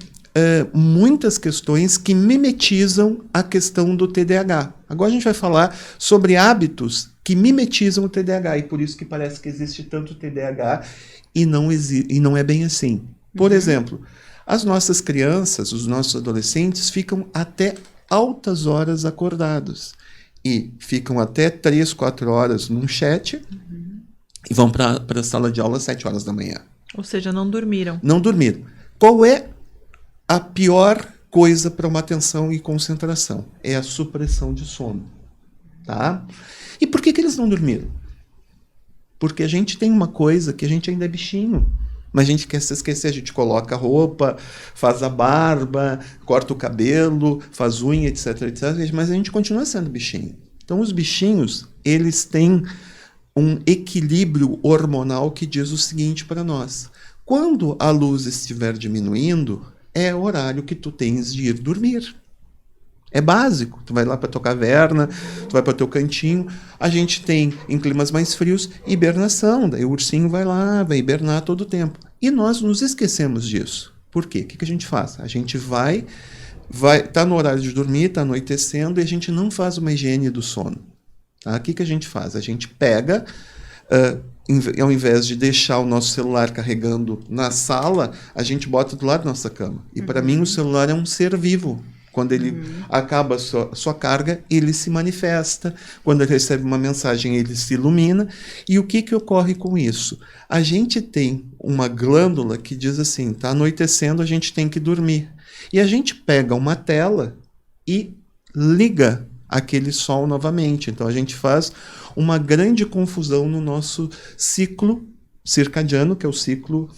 muitas questões que mimetizam a questão do TDAH. Agora a gente vai falar sobre hábitos que mimetizam o TDAH, e por isso que parece que existe tanto TDAH e não é bem assim. Por exemplo, as nossas crianças, os nossos adolescentes ficam até altas horas acordados. E ficam até 3, 4 horas num chat e vão para a sala de aula às 7 horas da manhã. Ou seja, não dormiram. Não dormiram. Qual é a pior coisa para uma atenção e concentração? É a supressão de sono. Tá? E por que eles não dormiram? Porque a gente tem uma coisa que a gente ainda é bichinho. Mas a gente quer se esquecer, a gente coloca a roupa, faz a barba, corta o cabelo, faz unha, etc, etc. Mas a gente continua sendo bichinho. Então os bichinhos, eles têm um equilíbrio hormonal que diz o seguinte para nós. Quando a luz estiver diminuindo, é o horário que tu tens de ir dormir. É básico. Tu vai lá para tua caverna, tu vai para teu cantinho. A gente tem, em climas mais frios, hibernação. Daí o ursinho vai lá, vai hibernar todo o tempo. E nós nos esquecemos disso. Por quê? O que a gente faz? A gente tá no horário de dormir, tá anoitecendo, e a gente não faz uma higiene do sono. Tá? O que a gente faz? A gente pega, ao invés de deixar o nosso celular carregando na sala, a gente bota do lado da nossa cama. E para mim o celular é um ser vivo. Quando ele acaba a sua carga, ele se manifesta. Quando ele recebe uma mensagem, ele se ilumina. E o que ocorre com isso? A gente tem uma glândula que diz assim, tá anoitecendo, a gente tem que dormir. E a gente pega uma tela e liga aquele sol novamente. Então a gente faz uma grande confusão no nosso ciclo circadiano, que é o ciclo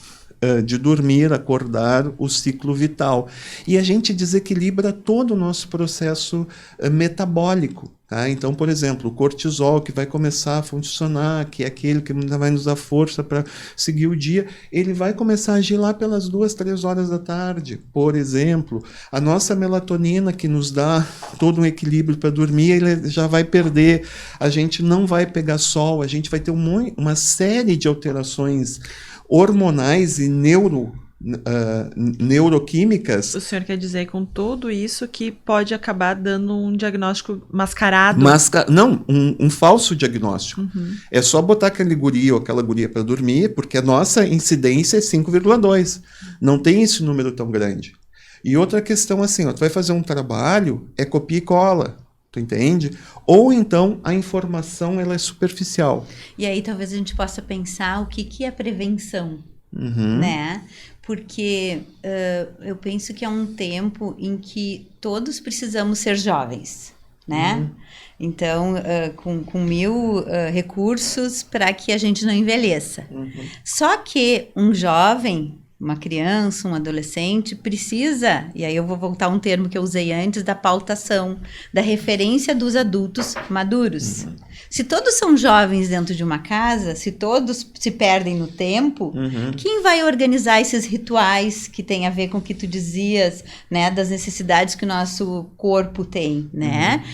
de dormir, acordar, o ciclo vital. E a gente desequilibra todo o nosso processo metabólico. Tá? Então, por exemplo, o cortisol que vai começar a funcionar, que é aquele que vai nos dar força para seguir o dia, ele vai começar a agir lá pelas 2, 3 horas da tarde. Por exemplo, a nossa melatonina que nos dá todo um equilíbrio para dormir, ele já vai perder. A gente não vai pegar sol, a gente vai ter uma série de alterações hormonais e neuroquímicas. O senhor quer dizer com tudo isso que pode acabar dando um diagnóstico mascarado? Não, um falso diagnóstico. É só botar aquele guri ou aquela guria para dormir, porque a nossa incidência é 5,2. Não tem esse número tão grande. E outra questão assim, tu vai fazer um trabalho, é copia e cola. Tu entende? Ou então a informação ela é superficial. E aí talvez a gente possa pensar o que é prevenção, né? Porque eu penso que é um tempo em que todos precisamos ser jovens, né? Então, com 1000 recursos para que a gente não envelheça. Só que um jovem, uma criança, um adolescente precisa, e aí eu vou voltar a um termo que eu usei antes, da pautação, da referência dos adultos maduros. Se todos são jovens dentro de uma casa, se todos se perdem no tempo, quem vai organizar esses rituais que tem a ver com o que tu dizias, né, das necessidades que o nosso corpo tem, né?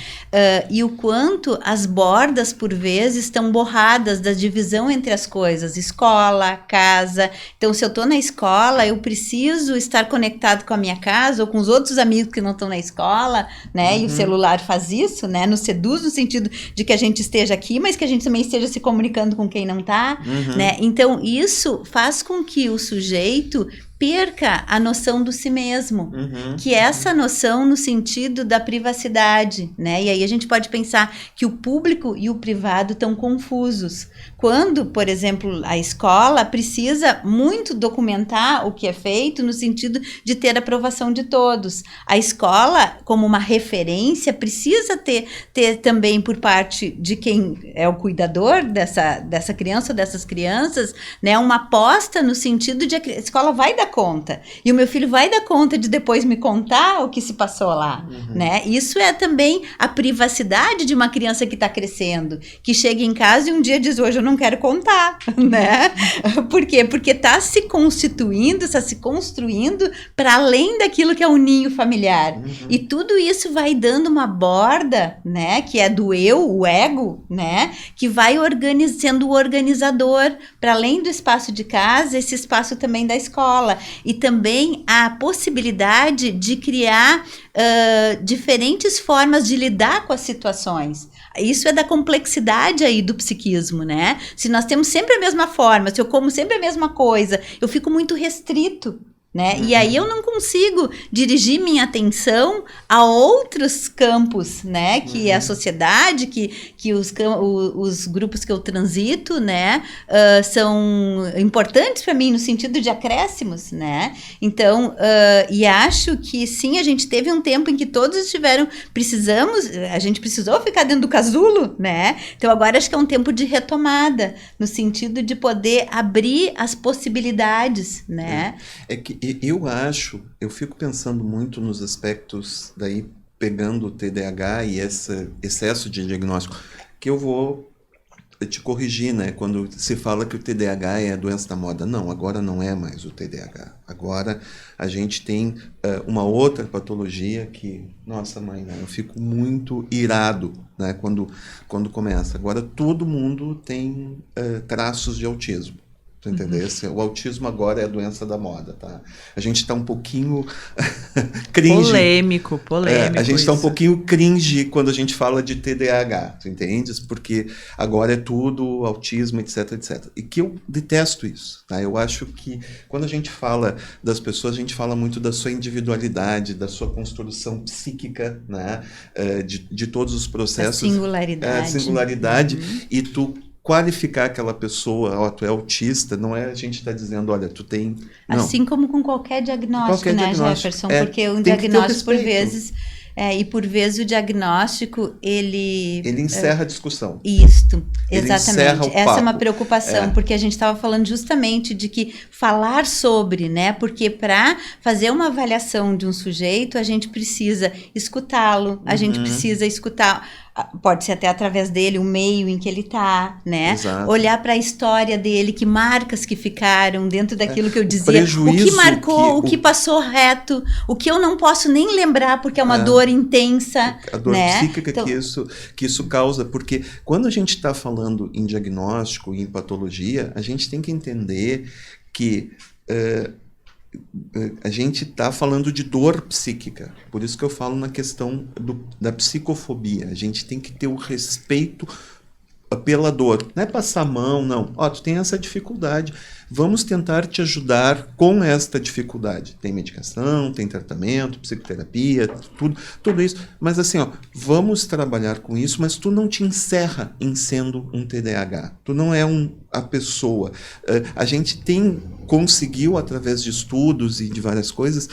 E o quanto as bordas, por vezes, estão borradas da divisão entre as coisas, escola, casa. Então, se eu estou na escola, eu preciso estar conectado com a minha casa ou com os outros amigos que não estão na escola, né? E o celular faz isso, né? Nos seduz no sentido de que a gente esteja aqui, mas que a gente também esteja se comunicando com quem não está, né? Então, isso faz com que o sujeito perca a noção do si mesmo, que é essa noção no sentido da privacidade, né? E aí a gente pode pensar que o público e o privado estão confusos. Quando, por exemplo, a escola precisa muito documentar o que é feito no sentido de ter aprovação de todos. A escola, como uma referência, precisa ter também por parte de quem é o cuidador dessa criança ou dessas crianças, né, uma aposta no sentido de a escola vai dar conta. E o meu filho vai dar conta de depois me contar o que se passou lá, né? Isso é também a privacidade de uma criança que está crescendo, que chega em casa e um dia diz, hoje eu não quero contar, né? Por quê? Porque está se constituindo, está se construindo para além daquilo que é o ninho familiar. E tudo isso vai dando uma borda, né? Que é do eu, o ego, né? Que vai sendo o organizador para além do espaço de casa, esse espaço também da escola. E também a possibilidade de criar diferentes formas de lidar com as situações. Isso é da complexidade aí do psiquismo, né? Se nós temos sempre a mesma forma, se eu como sempre a mesma coisa, eu fico muito restrito, né? E aí eu não consigo dirigir minha atenção a outros campos, né? Que é a sociedade, que os grupos que eu transito, né? São importantes para mim no sentido de acréscimos, né? Então, e acho que sim, a gente teve um tempo em que todos a gente precisou ficar dentro do casulo, né? Então agora acho que é um tempo de retomada, no sentido de poder abrir as possibilidades, né? É que eu fico pensando muito nos aspectos, daí pegando o TDAH e esse excesso de diagnóstico, que eu vou te corrigir, né? Quando se fala que o TDAH é a doença da moda. Não, agora não é mais o TDAH. Agora a gente tem uma outra patologia que, nossa mãe, né? Eu fico muito irado, né? Quando começa. Agora todo mundo tem traços de autismo. Entendeu? O autismo agora é a doença da moda, tá? A gente está um pouquinho cringe. Polêmico. A gente está um pouquinho cringe quando a gente fala de TDAH, tu entendes? Porque agora é tudo autismo, etc, etc. E que eu detesto isso, tá? Eu acho que quando a gente fala das pessoas, a gente fala muito da sua individualidade, da sua construção psíquica, né? De todos os processos. A singularidade. E tu qualificar aquela pessoa, tu é autista, não é a gente está dizendo, olha, tu tem... Não. Assim como com qualquer diagnóstico, né, Jefferson? Porque um diagnóstico, por vezes... e por vezes o diagnóstico, ele encerra a discussão. Isto, ele exatamente. Essa papo. É uma preocupação, porque a gente estava falando justamente de que falar sobre, né? Porque para fazer uma avaliação de um sujeito, a gente precisa escutá-lo, a gente precisa escutar pode ser até através dele, o meio em que ele está, né? Exato. Olhar para a história dele, que marcas que ficaram dentro daquilo que eu dizia, prejuízo o que marcou, o que passou reto, o que eu não posso nem lembrar porque é uma dor intensa, a dor né? psíquica Então, que isso causa, porque quando a gente está falando em diagnóstico, em patologia, a gente tem que entender que a gente está falando de dor psíquica. Por isso que eu falo na questão da psicofobia. A gente tem que ter o respeito pela dor. Não é passar a mão, não. Ó, tu tem essa dificuldade. Vamos tentar te ajudar com esta dificuldade. Tem medicação, tem tratamento, psicoterapia, tudo isso. Mas assim, ó, vamos trabalhar com isso, mas tu não te encerra em sendo um TDAH. Tu não é a pessoa. A gente conseguiu, através de estudos e de várias coisas,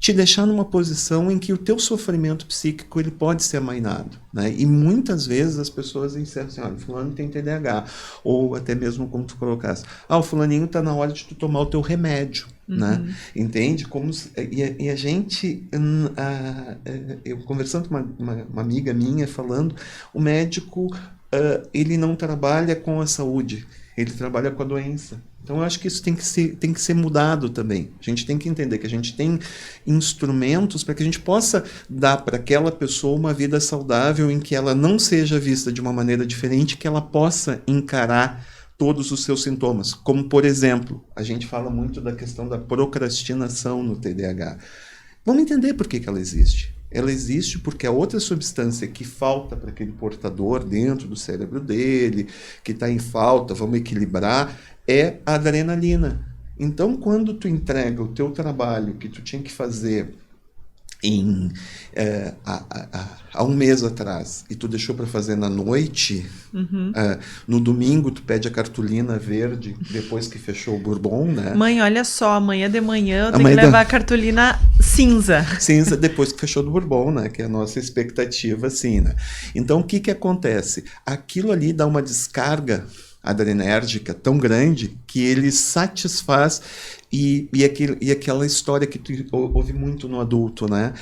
te deixar numa posição em que o teu sofrimento psíquico ele pode ser amainado, né? E muitas vezes as pessoas encerram assim, olha, fulano tem TDAH, ou até mesmo como tu colocasse, o fulaninho está na hora de tu tomar o teu remédio, né? Entende? E a gente, eu conversando com uma amiga minha, falando, o médico, ele não trabalha com a saúde, ele trabalha com a doença. Então, eu acho que isso tem que ser mudado também. A gente tem que entender que a gente tem instrumentos para que a gente possa dar para aquela pessoa uma vida saudável em que ela não seja vista de uma maneira diferente, que ela possa encarar todos os seus sintomas. Como, por exemplo, a gente fala muito da questão da procrastinação no TDAH. Vamos entender por que ela existe. Ela existe porque a outra substância que falta para aquele portador dentro do cérebro dele, que está em falta, vamos equilibrar, é a adrenalina. Então, quando tu entrega o teu trabalho que tu tinha que fazer há um mês atrás e tu deixou para fazer na noite, no domingo tu pede a cartolina verde depois que fechou o Bourbon, né? Mãe, olha só, amanhã de manhã eu tenho que levar a cartolina cinza. Cinza depois que fechou do Bourbon, né? Que é a nossa expectativa, assim, né? Então, o que acontece? Aquilo ali dá uma descarga adrenérgica tão grande que ele satisfaz e aquela história que tu ouve muito no adulto, né?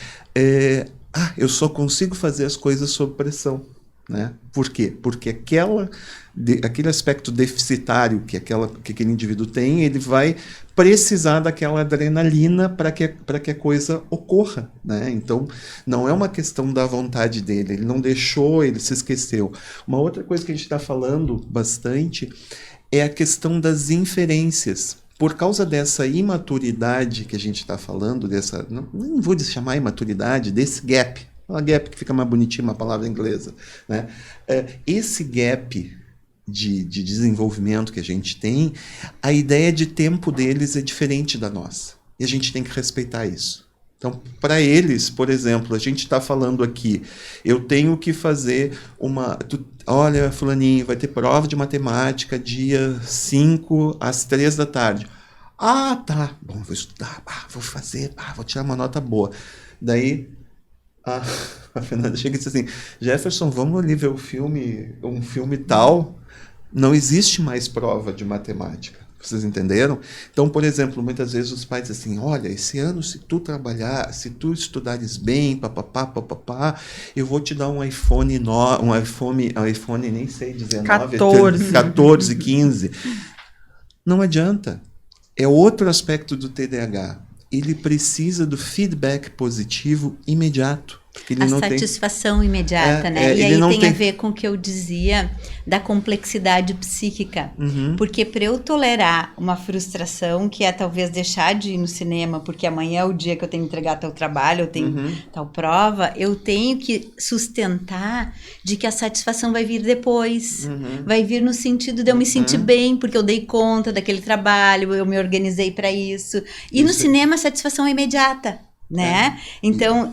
Eu só consigo fazer as coisas sob pressão, né? Por quê? Porque aquele aspecto deficitário que aquele indivíduo tem, ele vai precisar daquela adrenalina para que a coisa ocorra, né? Então, não é uma questão da vontade dele, ele não deixou, ele se esqueceu. Uma outra coisa que a gente está falando bastante é a questão das inferências. Por causa dessa imaturidade que a gente está falando, não vou chamar imaturidade, desse gap, uma gap que fica mais bonitinha, uma palavra inglesa, né? Esse gap de desenvolvimento que a gente tem, a ideia de tempo deles é diferente da nossa. E a gente tem que respeitar isso. Então, para eles, por exemplo, a gente está falando aqui, eu tenho que fazer olha, fulaninho, vai ter prova de matemática dia 5 às 3 da tarde. Ah, tá. Bom, vou estudar, vou fazer, vou tirar uma nota boa. Daí, a Fernanda chega e diz assim, Jefferson, vamos ali ver um filme tal. Não existe mais prova de matemática. Vocês entenderam? Então, por exemplo, muitas vezes os pais dizem assim, olha, esse ano se tu estudares bem, papapá, eu vou te dar um iPhone, nem sei, 19, 14, 15. Não adianta. É outro aspecto do TDAH. Ele precisa do feedback positivo imediato. Ele não satisfação imediata, né? E aí tem a ver com o que eu dizia da complexidade psíquica. Porque para eu tolerar uma frustração, que é talvez deixar de ir no cinema, porque amanhã é o dia que eu tenho que entregar tal trabalho, eu tenho tal prova, eu tenho que sustentar de que a satisfação vai vir depois. Vai vir no sentido de eu me sentir bem, porque eu dei conta daquele trabalho, eu me organizei para isso. E no cinema a satisfação é imediata. Né? Então,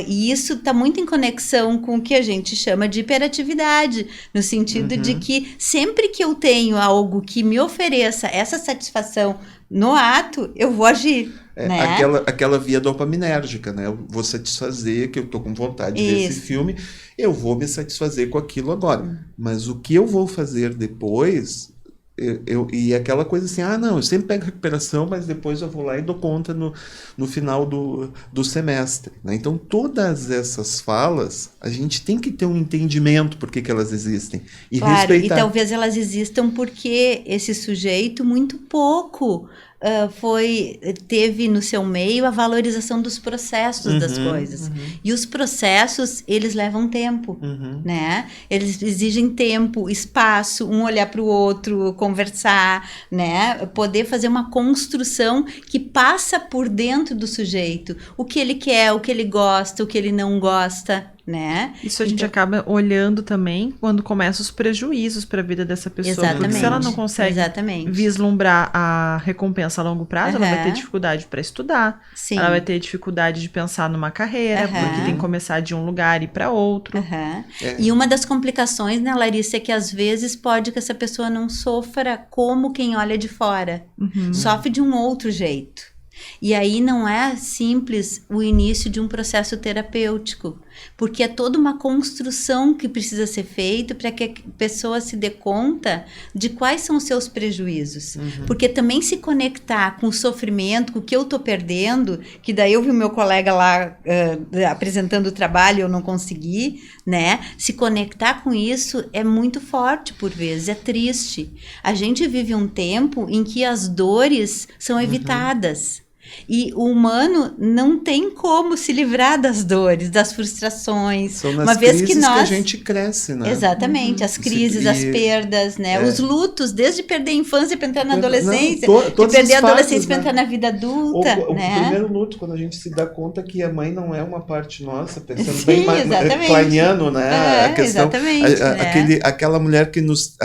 e isso está muito em conexão com o que a gente chama de hiperatividade, no sentido de que sempre que eu tenho algo que me ofereça essa satisfação no ato, eu vou agir. Né? Aquela via dopaminérgica, né? Eu vou satisfazer, que eu estou com vontade de ver esse filme, eu vou me satisfazer com aquilo agora. Mas o que eu vou fazer depois E aquela coisa assim, não, eu sempre pego recuperação, mas depois eu vou lá e dou conta no final do semestre, né? Então, todas essas falas, a gente tem que ter um entendimento por que elas existem e claro, respeitar. E talvez elas existam porque esse sujeito muito pouco teve no seu meio a valorização dos processos das coisas. E os processos, eles levam tempo, né? Eles exigem tempo, espaço, um olhar para o outro, conversar, né? Poder fazer uma construção que passa por dentro do sujeito. O que ele quer, o que ele gosta, o que ele não gosta, né? Isso a gente acaba olhando também quando começam os prejuízos para a vida dessa pessoa. Exatamente. Porque se ela não consegue vislumbrar a recompensa a longo prazo, ela vai ter dificuldade para estudar. Sim. Ela vai ter dificuldade de pensar numa carreira, porque tem que começar de um lugar e ir para outro. E uma das complicações, né, Larissa, é que às vezes pode que essa pessoa não sofra como quem olha de fora. Sofre de um outro jeito. E aí não é simples o início de um processo terapêutico, porque é toda uma construção que precisa ser feita para que a pessoa se dê conta de quais são os seus prejuízos. Porque também se conectar com o sofrimento, com o que eu estou perdendo, que daí eu vi o meu colega lá apresentando o trabalho e eu não consegui, né? Se conectar com isso é muito forte por vezes, é triste. A gente vive um tempo em que as dores são evitadas. E o humano não tem como se livrar das dores, das frustrações. São nas uma vez crises que a gente cresce, né? Exatamente, as crises, as perdas, né? Os lutos, desde perder a infância para entrar na adolescência, de perder a adolescência para entrar na vida adulta, né? O primeiro luto, quando a gente se dá conta que a mãe não é uma parte nossa, pensando bem kleiniano, né? A questão, aquela mulher que nos...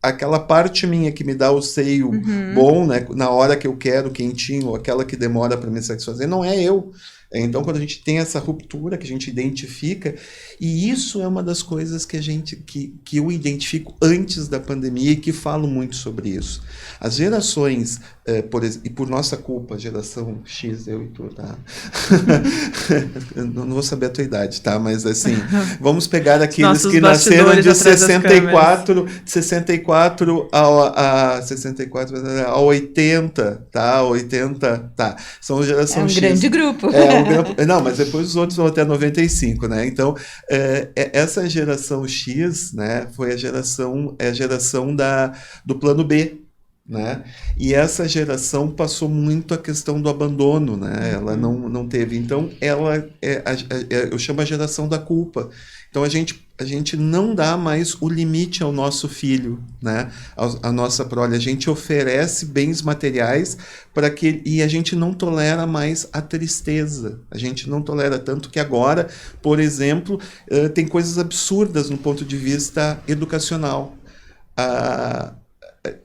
Aquela parte minha que me dá o seio bom, né, na hora que eu quero, quentinho, ou aquela que demora para me satisfazer, não é eu. Então, quando a gente tem essa ruptura, que a gente identifica, e isso é uma das coisas que eu identifico antes da pandemia e que falo muito sobre isso. As gerações, e por nossa culpa, geração X, eu e tu, tá? Não vou saber a tua idade, tá? Mas assim, vamos pegar aqueles que nasceram de 64 a 80, tá? 80, tá? São geração X. É um grande grupo. Não, mas depois os outros vão até 95, né? Então, essa geração X, né, foi a geração do plano B, né? E essa geração passou muito a questão do abandono, né? Ela não teve. Então, eu chamo a geração da culpa. Então, a gente não dá mais o limite ao nosso filho, né? A nossa prole. A gente oferece bens materiais e a gente não tolera mais a tristeza. A gente não tolera tanto que agora, por exemplo, tem coisas absurdas no ponto de vista educacional.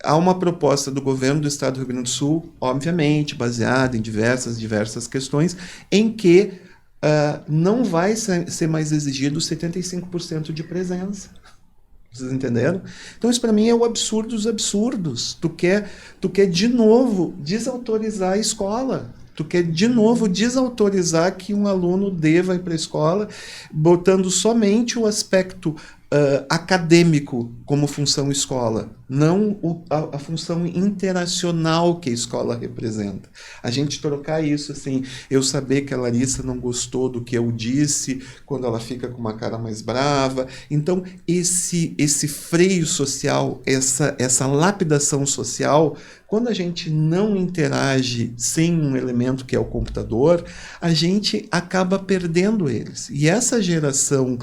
Há uma proposta do governo do estado do Rio Grande do Sul, obviamente, baseada em diversas questões, em que não vai ser mais exigido 75% de presença. Vocês entenderam? Então, isso para mim é o absurdo dos absurdos. Tu quer de novo desautorizar a escola. Tu quer de novo desautorizar que um aluno deva ir para a escola, botando somente o aspecto acadêmico como função escola, não a função interacional que a escola representa. A gente trocar isso, assim, eu saber que a Larissa não gostou do que eu disse, quando ela fica com uma cara mais brava. Então, esse freio social, essa lapidação social, quando a gente não interage sem um elemento que é o computador, a gente acaba perdendo eles. E essa geração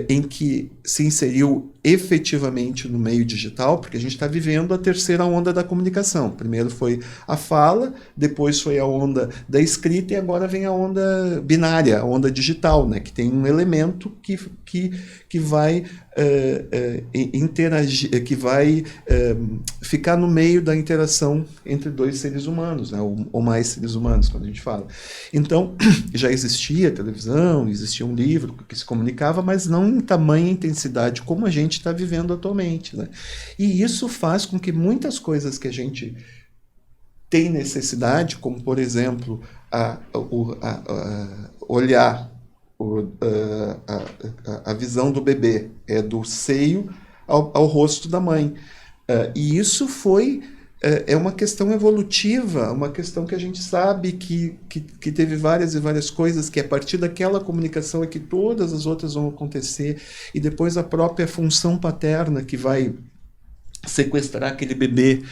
em que se inseriu efetivamente no meio digital, porque a gente está vivendo a terceira onda da comunicação. Primeiro foi a fala, depois foi a onda da escrita e agora vem a onda binária, a onda digital, né, que tem um elemento que vai interagir, que vai ficar no meio da interação entre dois seres humanos, né, ou mais seres humanos, quando a gente fala. Então, já existia televisão, existia um livro que se comunicava, mas não em tamanha intensidade como a gente está vivendo atualmente, né? E isso faz com que muitas coisas que a gente tem necessidade, como, por exemplo, olhar a visão do bebê, do seio ao rosto da mãe. E isso é uma questão evolutiva, uma questão que a gente sabe que teve várias e várias coisas, que a partir daquela comunicação é que todas as outras vão acontecer, e depois a própria função paterna que vai sequestrar aquele bebê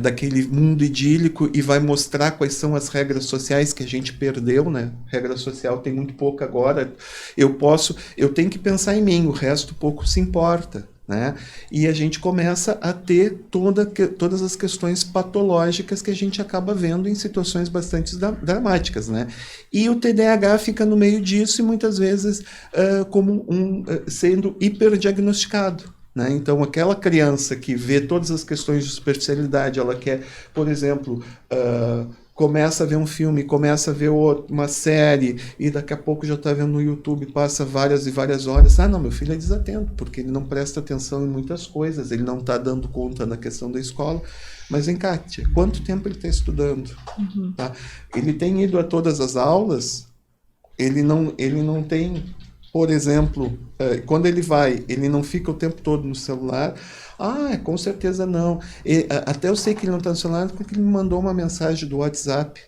daquele mundo idílico e vai mostrar quais são as regras sociais que a gente perdeu, né? Regra social tem muito pouco agora. Eu tenho que pensar em mim, o resto pouco se importa, né? E a gente começa a ter todas as questões patológicas que a gente acaba vendo em situações bastante dramáticas, né? E o TDAH fica no meio disso e muitas vezes sendo hiperdiagnosticado. Né? Então, aquela criança que vê todas as questões de superficialidade, ela quer, por exemplo, começa a ver um filme, começa a ver uma série, e daqui a pouco já está vendo no YouTube, passa várias e várias horas. Não, meu filho é desatento, porque ele não presta atenção em muitas coisas, ele não está dando conta da questão da escola. Mas vem cá, tia, quanto tempo ele está estudando? Uhum. Tá? Ele tem ido a todas as aulas, ele não tem... Por exemplo, quando ele vai, ele não fica o tempo todo no celular. Com certeza não. Até eu sei que ele não está no celular porque ele me mandou uma mensagem do WhatsApp.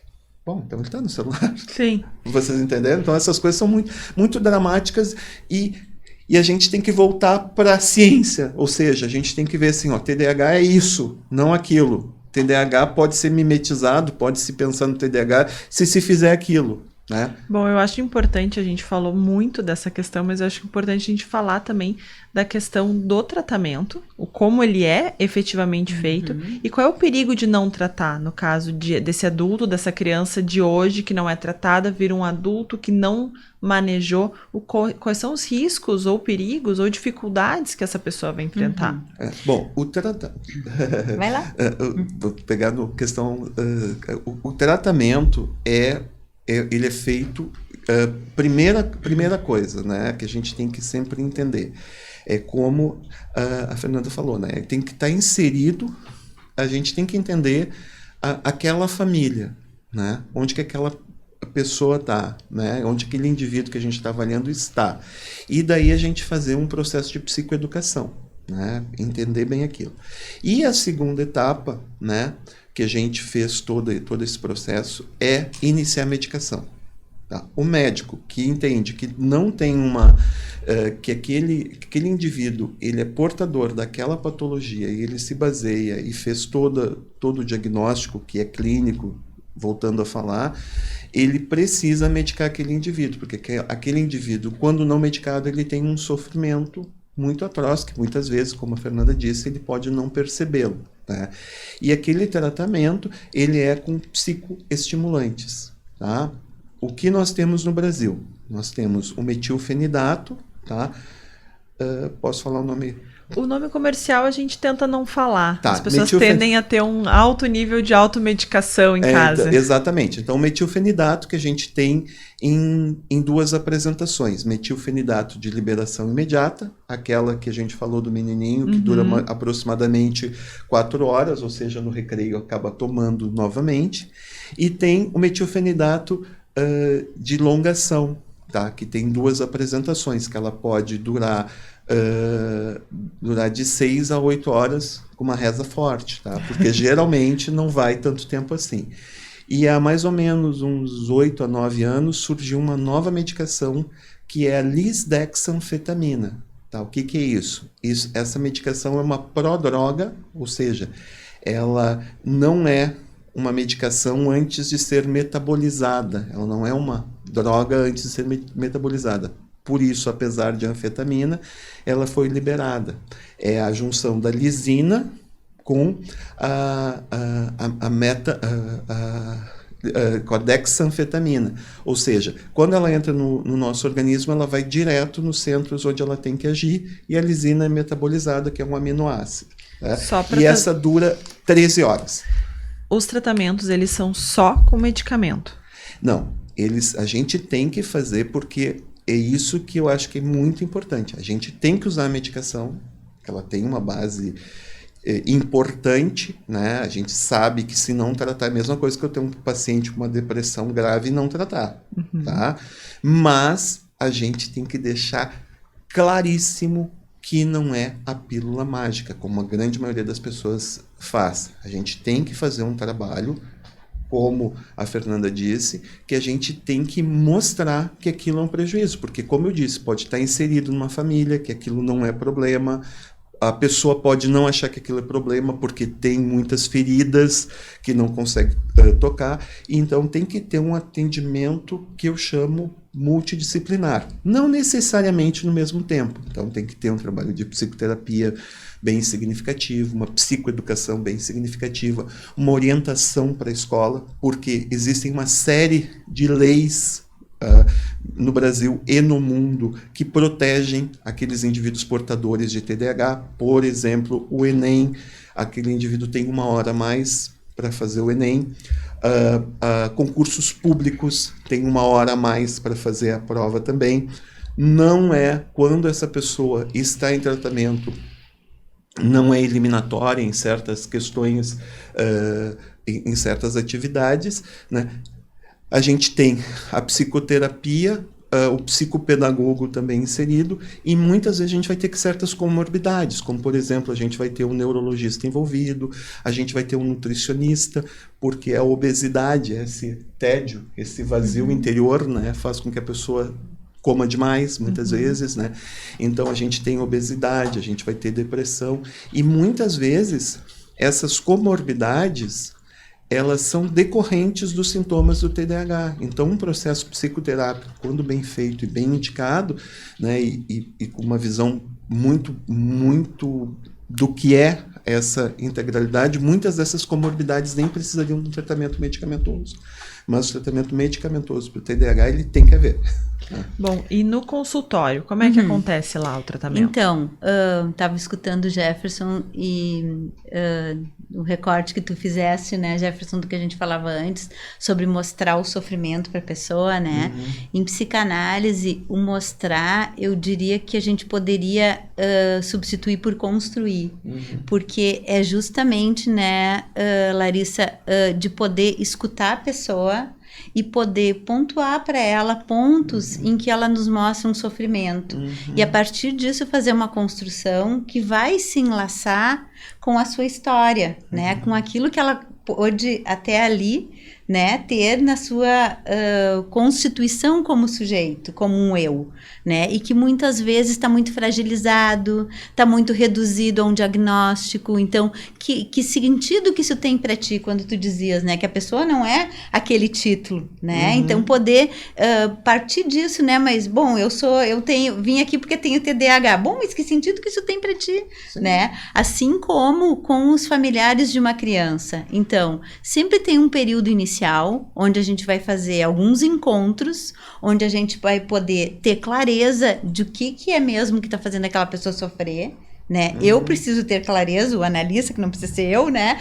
Bom, então ele está no celular. Sim. Vocês entenderam? Então essas coisas são muito, muito dramáticas e a gente tem que voltar para a ciência. Ou seja, a gente tem que ver assim, TDAH é isso, não aquilo. TDAH pode ser mimetizado, pode se pensar no TDAH se fizer aquilo. Né? Bom, eu acho importante, a gente falou muito dessa questão, mas eu acho importante a gente falar também da questão do tratamento, o como ele é efetivamente feito e qual é o perigo de não tratar, no caso desse adulto, dessa criança de hoje que não é tratada, vira um adulto que não manejou, quais são os riscos ou perigos ou dificuldades que essa pessoa vai enfrentar. Bom, Vai lá. Vou pegar no questão... o tratamento ele é feito, primeira coisa, né, que a gente tem que sempre entender, é como a Fernanda falou, né, tem que estar inserido, a gente tem que entender aquela família, né, onde que aquela pessoa está, né, onde aquele indivíduo que a gente está avaliando está, e daí a gente fazer um processo de psicoeducação, né, entender bem aquilo. E a segunda etapa, né, que a gente fez todo esse processo é iniciar a medicação. Tá? O médico que entende que não tem que aquele indivíduo ele é portador daquela patologia e ele se baseia e fez todo o diagnóstico que é clínico, voltando a falar, ele precisa medicar aquele indivíduo, porque aquele indivíduo, quando não medicado, ele tem um sofrimento muito atroz, que muitas vezes, como a Fernanda disse, ele pode não percebê-lo. Tá? E aquele tratamento, ele é com psicoestimulantes. Tá? O que nós temos no Brasil? Nós temos o metilfenidato, tá? Posso falar o nome? O nome comercial a gente tenta não falar. Tá, as pessoas tendem a ter um alto nível de automedicação em casa. Exatamente. Então, o metilfenidato que a gente tem em duas apresentações. Metilfenidato de liberação imediata, aquela que a gente falou do menininho, que dura aproximadamente 4 horas, ou seja, no recreio acaba tomando novamente. E tem o metilfenidato de longação, tá? Que tem 2 apresentações, que ela pode durar de 6 a 8 horas com uma reza forte, tá? Porque geralmente não vai tanto tempo assim. E há mais ou menos uns 8 a 9 anos surgiu uma nova medicação que é a lisdexanfetamina. Tá? O que é isso? Essa medicação é uma prodroga, ou seja, ela não é uma medicação antes de ser metabolizada. Ela não é uma droga antes de ser metabolizada. Por isso, apesar de anfetamina, ela foi liberada. É a junção da lisina com a dexanfetamina. Ou seja, quando ela entra no nosso organismo, ela vai direto nos centros onde ela tem que agir, e a lisina é metabolizada, que é um aminoácido. Né? E essa dura 13 horas. Os tratamentos, eles são só com medicamento? Não, a gente tem que fazer porque é isso que eu acho que é muito importante. A gente tem que usar a medicação, ela tem uma base importante, né? A gente sabe que se não tratar, é a mesma coisa que eu tenho um paciente com uma depressão grave e não tratar, tá? Mas a gente tem que deixar claríssimo que não é a pílula mágica, como a grande maioria das pessoas faz. A gente tem que fazer um trabalho, como a Fernanda disse, que a gente tem que mostrar que aquilo é um prejuízo, porque, como eu disse, pode estar inserido numa família, que aquilo não é problema, a pessoa pode não achar que aquilo é problema, porque tem muitas feridas que não consegue tocar, e então tem que ter um atendimento que eu chamo multidisciplinar, não necessariamente no mesmo tempo. Então tem que ter um trabalho de psicoterapia bem significativo, uma psicoeducação bem significativa, uma orientação para a escola, porque existem uma série de leis no Brasil e no mundo que protegem aqueles indivíduos portadores de TDAH. Por exemplo, o Enem, aquele indivíduo tem 1 hora a mais para fazer o Enem. Concursos públicos tem 1 hora a mais para fazer a prova também. Não é quando essa pessoa está em tratamento, não é eliminatória em certas questões, em certas atividades, né? A gente tem a psicoterapia, o psicopedagogo também inserido, e muitas vezes a gente vai ter certas comorbidades, como, por exemplo, a gente vai ter um neurologista envolvido, a gente vai ter um nutricionista, porque a obesidade, esse tédio, esse vazio interior, né, faz com que a pessoa coma demais, muitas vezes, né? Então a gente tem obesidade, a gente vai ter depressão, e muitas vezes essas comorbidades, elas são decorrentes dos sintomas do TDAH. Então, um processo psicoterápico, quando bem feito e bem indicado, né, e com uma visão muito do que é essa integralidade, muitas dessas comorbidades nem precisariam de um tratamento medicamentoso. Mas o tratamento medicamentoso para o TDAH, ele tem que haver. Bom, e no consultório, como é que acontece lá o tratamento? Então, estava escutando o Jefferson e o recorte que tu fizesse, né, Jefferson, do que a gente falava antes, sobre mostrar o sofrimento para a pessoa, né? Em psicanálise, o mostrar, eu diria que a gente poderia substituir por construir, porque é justamente, né, Larissa, de poder escutar a pessoa e poder pontuar para ela pontos em que ela nos mostra um sofrimento. E a partir disso fazer uma construção que vai se enlaçar com a sua história, né? Com aquilo que ela pôde até ali, né, ter na sua constituição como sujeito, como um eu, né, e que muitas vezes está muito fragilizado, está muito reduzido a um diagnóstico. Então, que sentido que isso tem para ti quando tu dizias, né, que a pessoa não é aquele título, né? Então poder partir disso, né? Mas bom, vim aqui porque tenho TDAH. Bom, mas que sentido que isso tem para ti, né? Assim como com os familiares de uma criança. Então, sempre tem um período inicial, onde a gente vai fazer alguns encontros, onde a gente vai poder ter clareza de o que é mesmo que está fazendo aquela pessoa sofrer, né? Eu preciso ter clareza, o analista, que não precisa ser eu, né?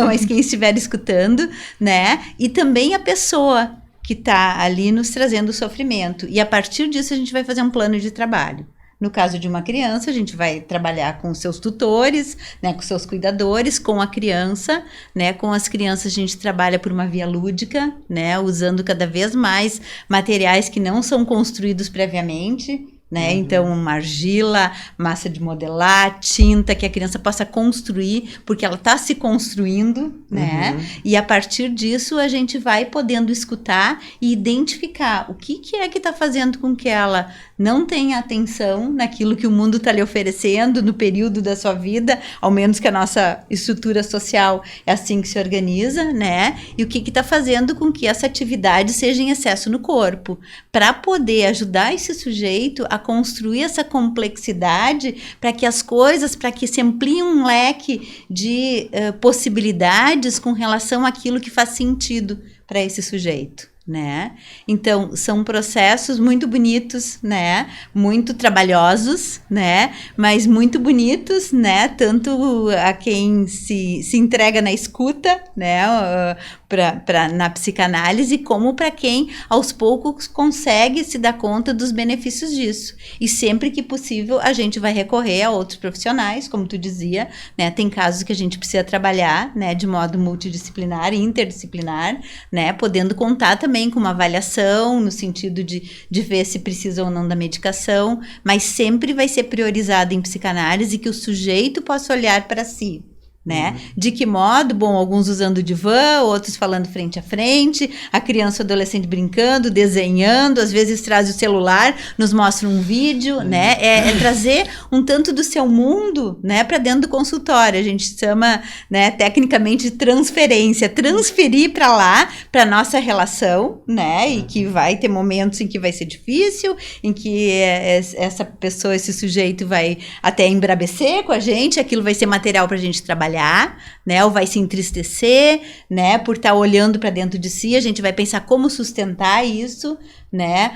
Mas quem estiver escutando, né? E também a pessoa que está ali nos trazendo o sofrimento. E a partir disso a gente vai fazer um plano de trabalho. No caso de uma criança, a gente vai trabalhar com seus tutores, né, com seus cuidadores, com a criança, né, com as crianças a gente trabalha por uma via lúdica, né, usando cada vez mais materiais que não são construídos previamente, né? Então, uma argila, massa de modelar, tinta, que a criança possa construir, porque ela está se construindo, né? E a partir disso, a gente vai podendo escutar e identificar o que é que está fazendo com que ela não tenha atenção naquilo que o mundo está lhe oferecendo no período da sua vida, ao menos que a nossa estrutura social é assim que se organiza, né? E o que está fazendo com que essa atividade seja em excesso no corpo, para poder ajudar esse sujeito a construir essa complexidade, para que as coisas, para que se amplie um leque de possibilidades com relação àquilo que faz sentido para esse sujeito, né? Então, são processos muito bonitos, né? Muito trabalhosos, né? Mas muito bonitos, né? Tanto a quem se entrega na escuta, né? Na psicanálise, como para quem aos poucos consegue se dar conta dos benefícios disso. E sempre que possível a gente vai recorrer a outros profissionais, como tu dizia, né? Tem casos que a gente precisa trabalhar, né, de modo multidisciplinar e interdisciplinar, né, podendo contar também também com uma avaliação, no sentido de ver se precisa ou não da medicação, mas sempre vai ser priorizado em psicanálise que o sujeito possa olhar para si. Né? De que modo? Bom, alguns usando o divã, outros falando frente a frente, a criança ou adolescente brincando, desenhando, às vezes traz o celular, nos mostra um vídeo, né? É trazer um tanto do seu mundo, né, para dentro do consultório. A gente chama, né, tecnicamente de transferência, transferir para lá, para nossa relação, né? E que vai ter momentos em que vai ser difícil, em que essa pessoa, esse sujeito vai até embrabecer com a gente, aquilo vai ser material para a gente trabalhar, né, ou vai se entristecer, né, por estar olhando para dentro de si. A gente vai pensar como sustentar isso, né,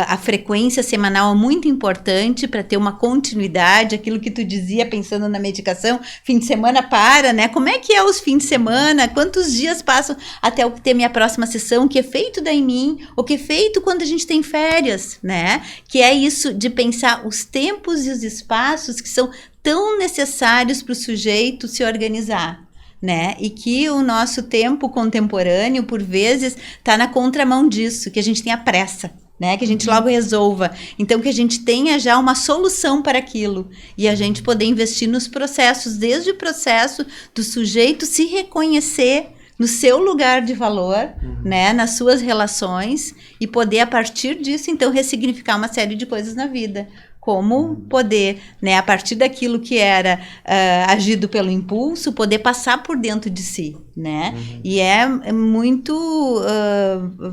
a frequência semanal é muito importante para ter uma continuidade, aquilo que tu dizia pensando na medicação, fim de semana né, como é que é os fins de semana, quantos dias passam até eu ter minha próxima sessão, o que efeito dá em mim, o que efeito quando a gente tem férias, né, que é isso de pensar os tempos e os espaços que são tão necessários para o sujeito se organizar, né? E que o nosso tempo contemporâneo, por vezes, está na contramão disso, que a gente tenha pressa, né? Que a gente logo resolva. Então, que a gente tenha já uma solução para aquilo. E a gente poder investir nos processos, desde o processo do sujeito se reconhecer no seu lugar de valor, né, nas suas relações, e poder, a partir disso, então, ressignificar uma série de coisas na vida. Como poder, né, a partir daquilo que era agido pelo impulso, poder passar por dentro de si, né? E é muito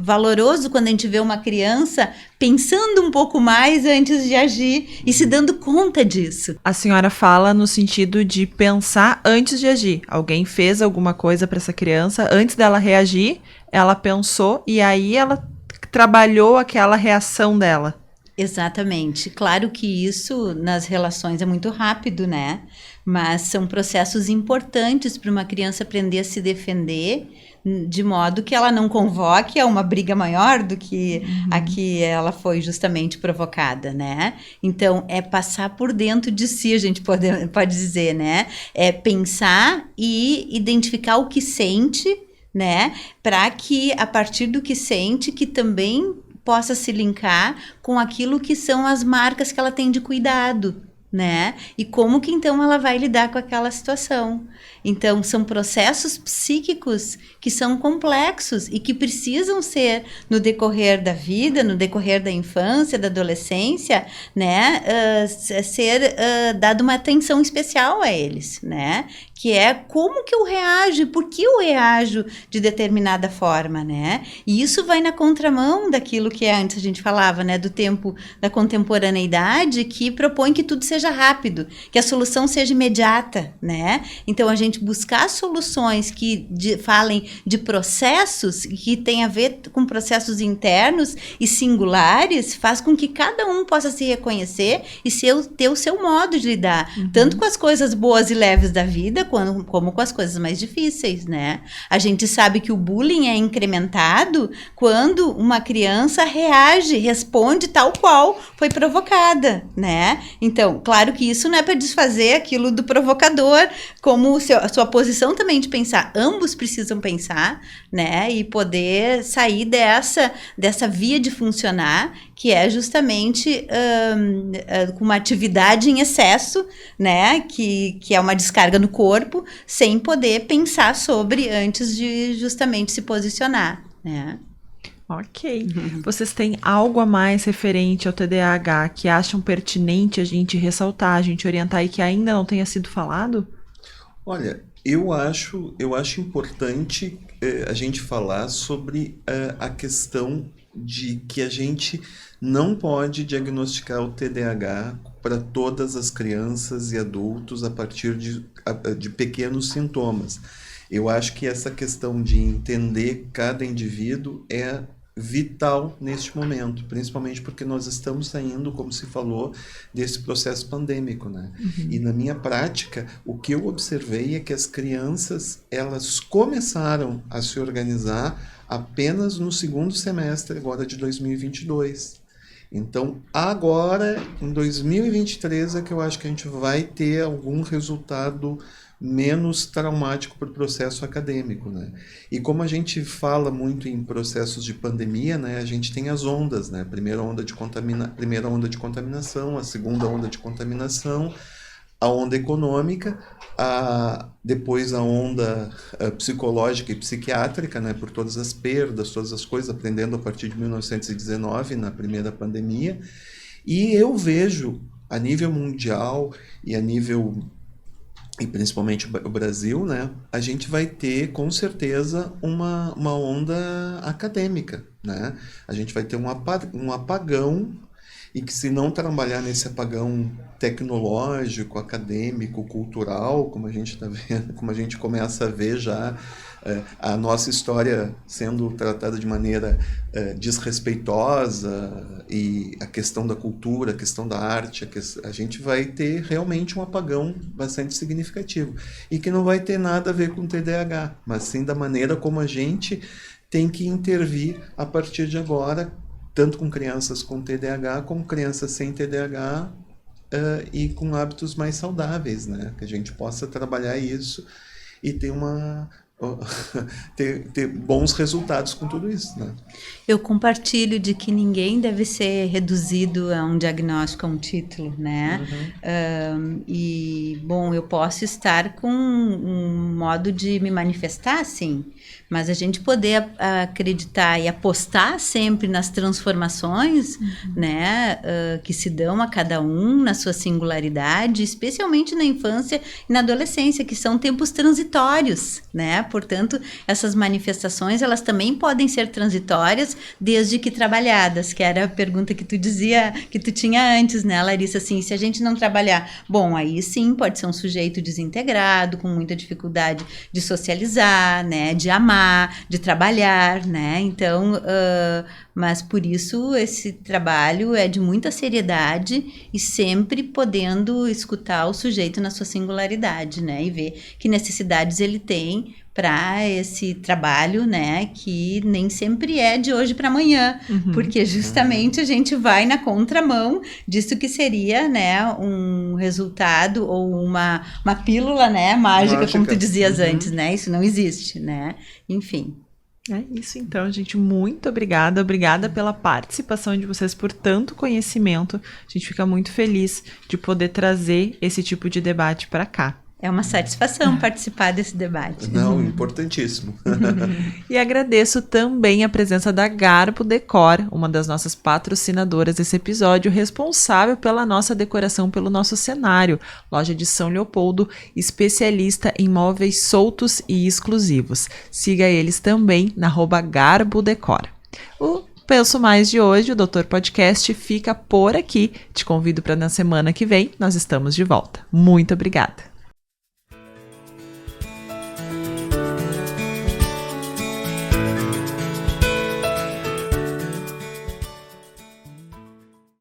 valoroso quando a gente vê uma criança pensando um pouco mais antes de agir e se dando conta disso. A senhora fala no sentido de pensar antes de agir. Alguém fez alguma coisa para essa criança, antes dela reagir, ela pensou e aí ela trabalhou aquela reação dela. Exatamente. Claro que isso nas relações é muito rápido, né? Mas são processos importantes para uma criança aprender a se defender, de modo que ela não convoque a uma briga maior do que a que ela foi justamente provocada, né? Então, é passar por dentro de si, a gente pode dizer, né? É pensar e identificar o que sente, né? Para que, a partir do que sente, que também possa se linkar com aquilo que são as marcas que ela tem de cuidado, né? E como que então ela vai lidar com aquela situação. Então, são processos psíquicos que são complexos e que precisam ser, no decorrer da vida, no decorrer da infância, da adolescência, né, ser dado uma atenção especial a eles, né? Que é como que eu reajo, por que eu reajo de determinada forma, né? E isso vai na contramão daquilo que antes a gente falava, né? Do tempo da contemporaneidade, que propõe que tudo seja rápido, que a solução seja imediata, né? Então, a gente buscar soluções que falem de processos, que tem a ver com processos internos e singulares, faz com que cada um possa se reconhecer e ter o seu modo de lidar, tanto com as coisas boas e leves da vida, como com as coisas mais difíceis, né? A gente sabe que o bullying é incrementado quando uma criança responde tal qual foi provocada, né? Então, claro que isso não é para desfazer aquilo do provocador, como a sua posição também de pensar. Ambos precisam pensar, né? E poder sair dessa via de funcionar, que é justamente com uma atividade em excesso, né? Que é uma descarga no corpo, sem poder pensar sobre antes de justamente se posicionar, né? Ok. Vocês têm algo a mais referente ao TDAH que acham pertinente a gente ressaltar, a gente orientar e que ainda não tenha sido falado? Olha, eu acho importante a gente falar sobre a questão de que a gente não pode diagnosticar o TDAH para todas as crianças e adultos a partir de pequenos sintomas. Eu acho que essa questão de entender cada indivíduo é vital neste momento, principalmente porque nós estamos saindo, como se falou, desse processo pandêmico, né? E na minha prática, o que eu observei é que as crianças, elas começaram a se organizar apenas no segundo semestre agora de 2022. Então, agora, em 2023, é que eu acho que a gente vai ter algum resultado menos traumático para o processo acadêmico, né? E como a gente fala muito em processos de pandemia, né, a gente tem as ondas, né? Primeira onda de contaminação, a segunda onda de contaminação, a onda econômica, depois a onda psicológica e psiquiátrica, né, por todas as perdas, todas as coisas, aprendendo a partir de 1919, na primeira pandemia. E eu vejo, a nível mundial e principalmente o Brasil, né, a gente vai ter, com certeza, uma onda acadêmica, né? A gente vai ter um apagão, e que se não trabalhar nesse apagão tecnológico, acadêmico, cultural, como a gente está vendo, como a gente começa a ver já a nossa história sendo tratada de maneira desrespeitosa, e a questão da cultura, a questão da arte, a gente vai ter realmente um apagão bastante significativo, e que não vai ter nada a ver com TDAH, mas sim da maneira como a gente tem que intervir a partir de agora, tanto com crianças com TDAH, como crianças sem TDAH, e com hábitos mais saudáveis, né? Que a gente possa trabalhar isso e ter ter bons resultados com tudo isso, né? Eu compartilho de que ninguém deve ser reduzido a um diagnóstico, a um título, né? E, bom, eu posso estar com um modo de me manifestar, sim, mas a gente poder acreditar e apostar sempre nas transformações, né, que se dão a cada um na sua singularidade, especialmente na infância e na adolescência, que são tempos transitórios, né? Portanto, essas manifestações, elas também podem ser transitórias, desde que trabalhadas, que era a pergunta que tu dizia, que tu tinha antes, né, Larissa? Assim, se a gente não trabalhar, bom, aí sim pode ser um sujeito desintegrado, com muita dificuldade de socializar, né, de amar, de trabalhar, né? Então, mas por isso esse trabalho é de muita seriedade e sempre podendo escutar o sujeito na sua singularidade, né? E ver que necessidades ele tem para esse trabalho, né, que nem sempre é de hoje para amanhã, porque justamente a gente vai na contramão disso que seria, né, um resultado ou uma pílula, né, mágica, como tu dizias antes, né, isso não existe, né, enfim. É isso então, gente, muito obrigada pela participação de vocês, por tanto conhecimento, a gente fica muito feliz de poder trazer esse tipo de debate para cá. É uma satisfação participar desse debate. Não, importantíssimo. E agradeço também a presença da Garbo Decor, uma das nossas patrocinadoras desse episódio, responsável pela nossa decoração, pelo nosso cenário. Loja de São Leopoldo, especialista em móveis soltos e exclusivos. Siga eles também na @Garbo Decor. O Penso Mais de hoje, o Doutor Podcast, fica por aqui. Te convido para na semana que vem, nós estamos de volta. Muito obrigada.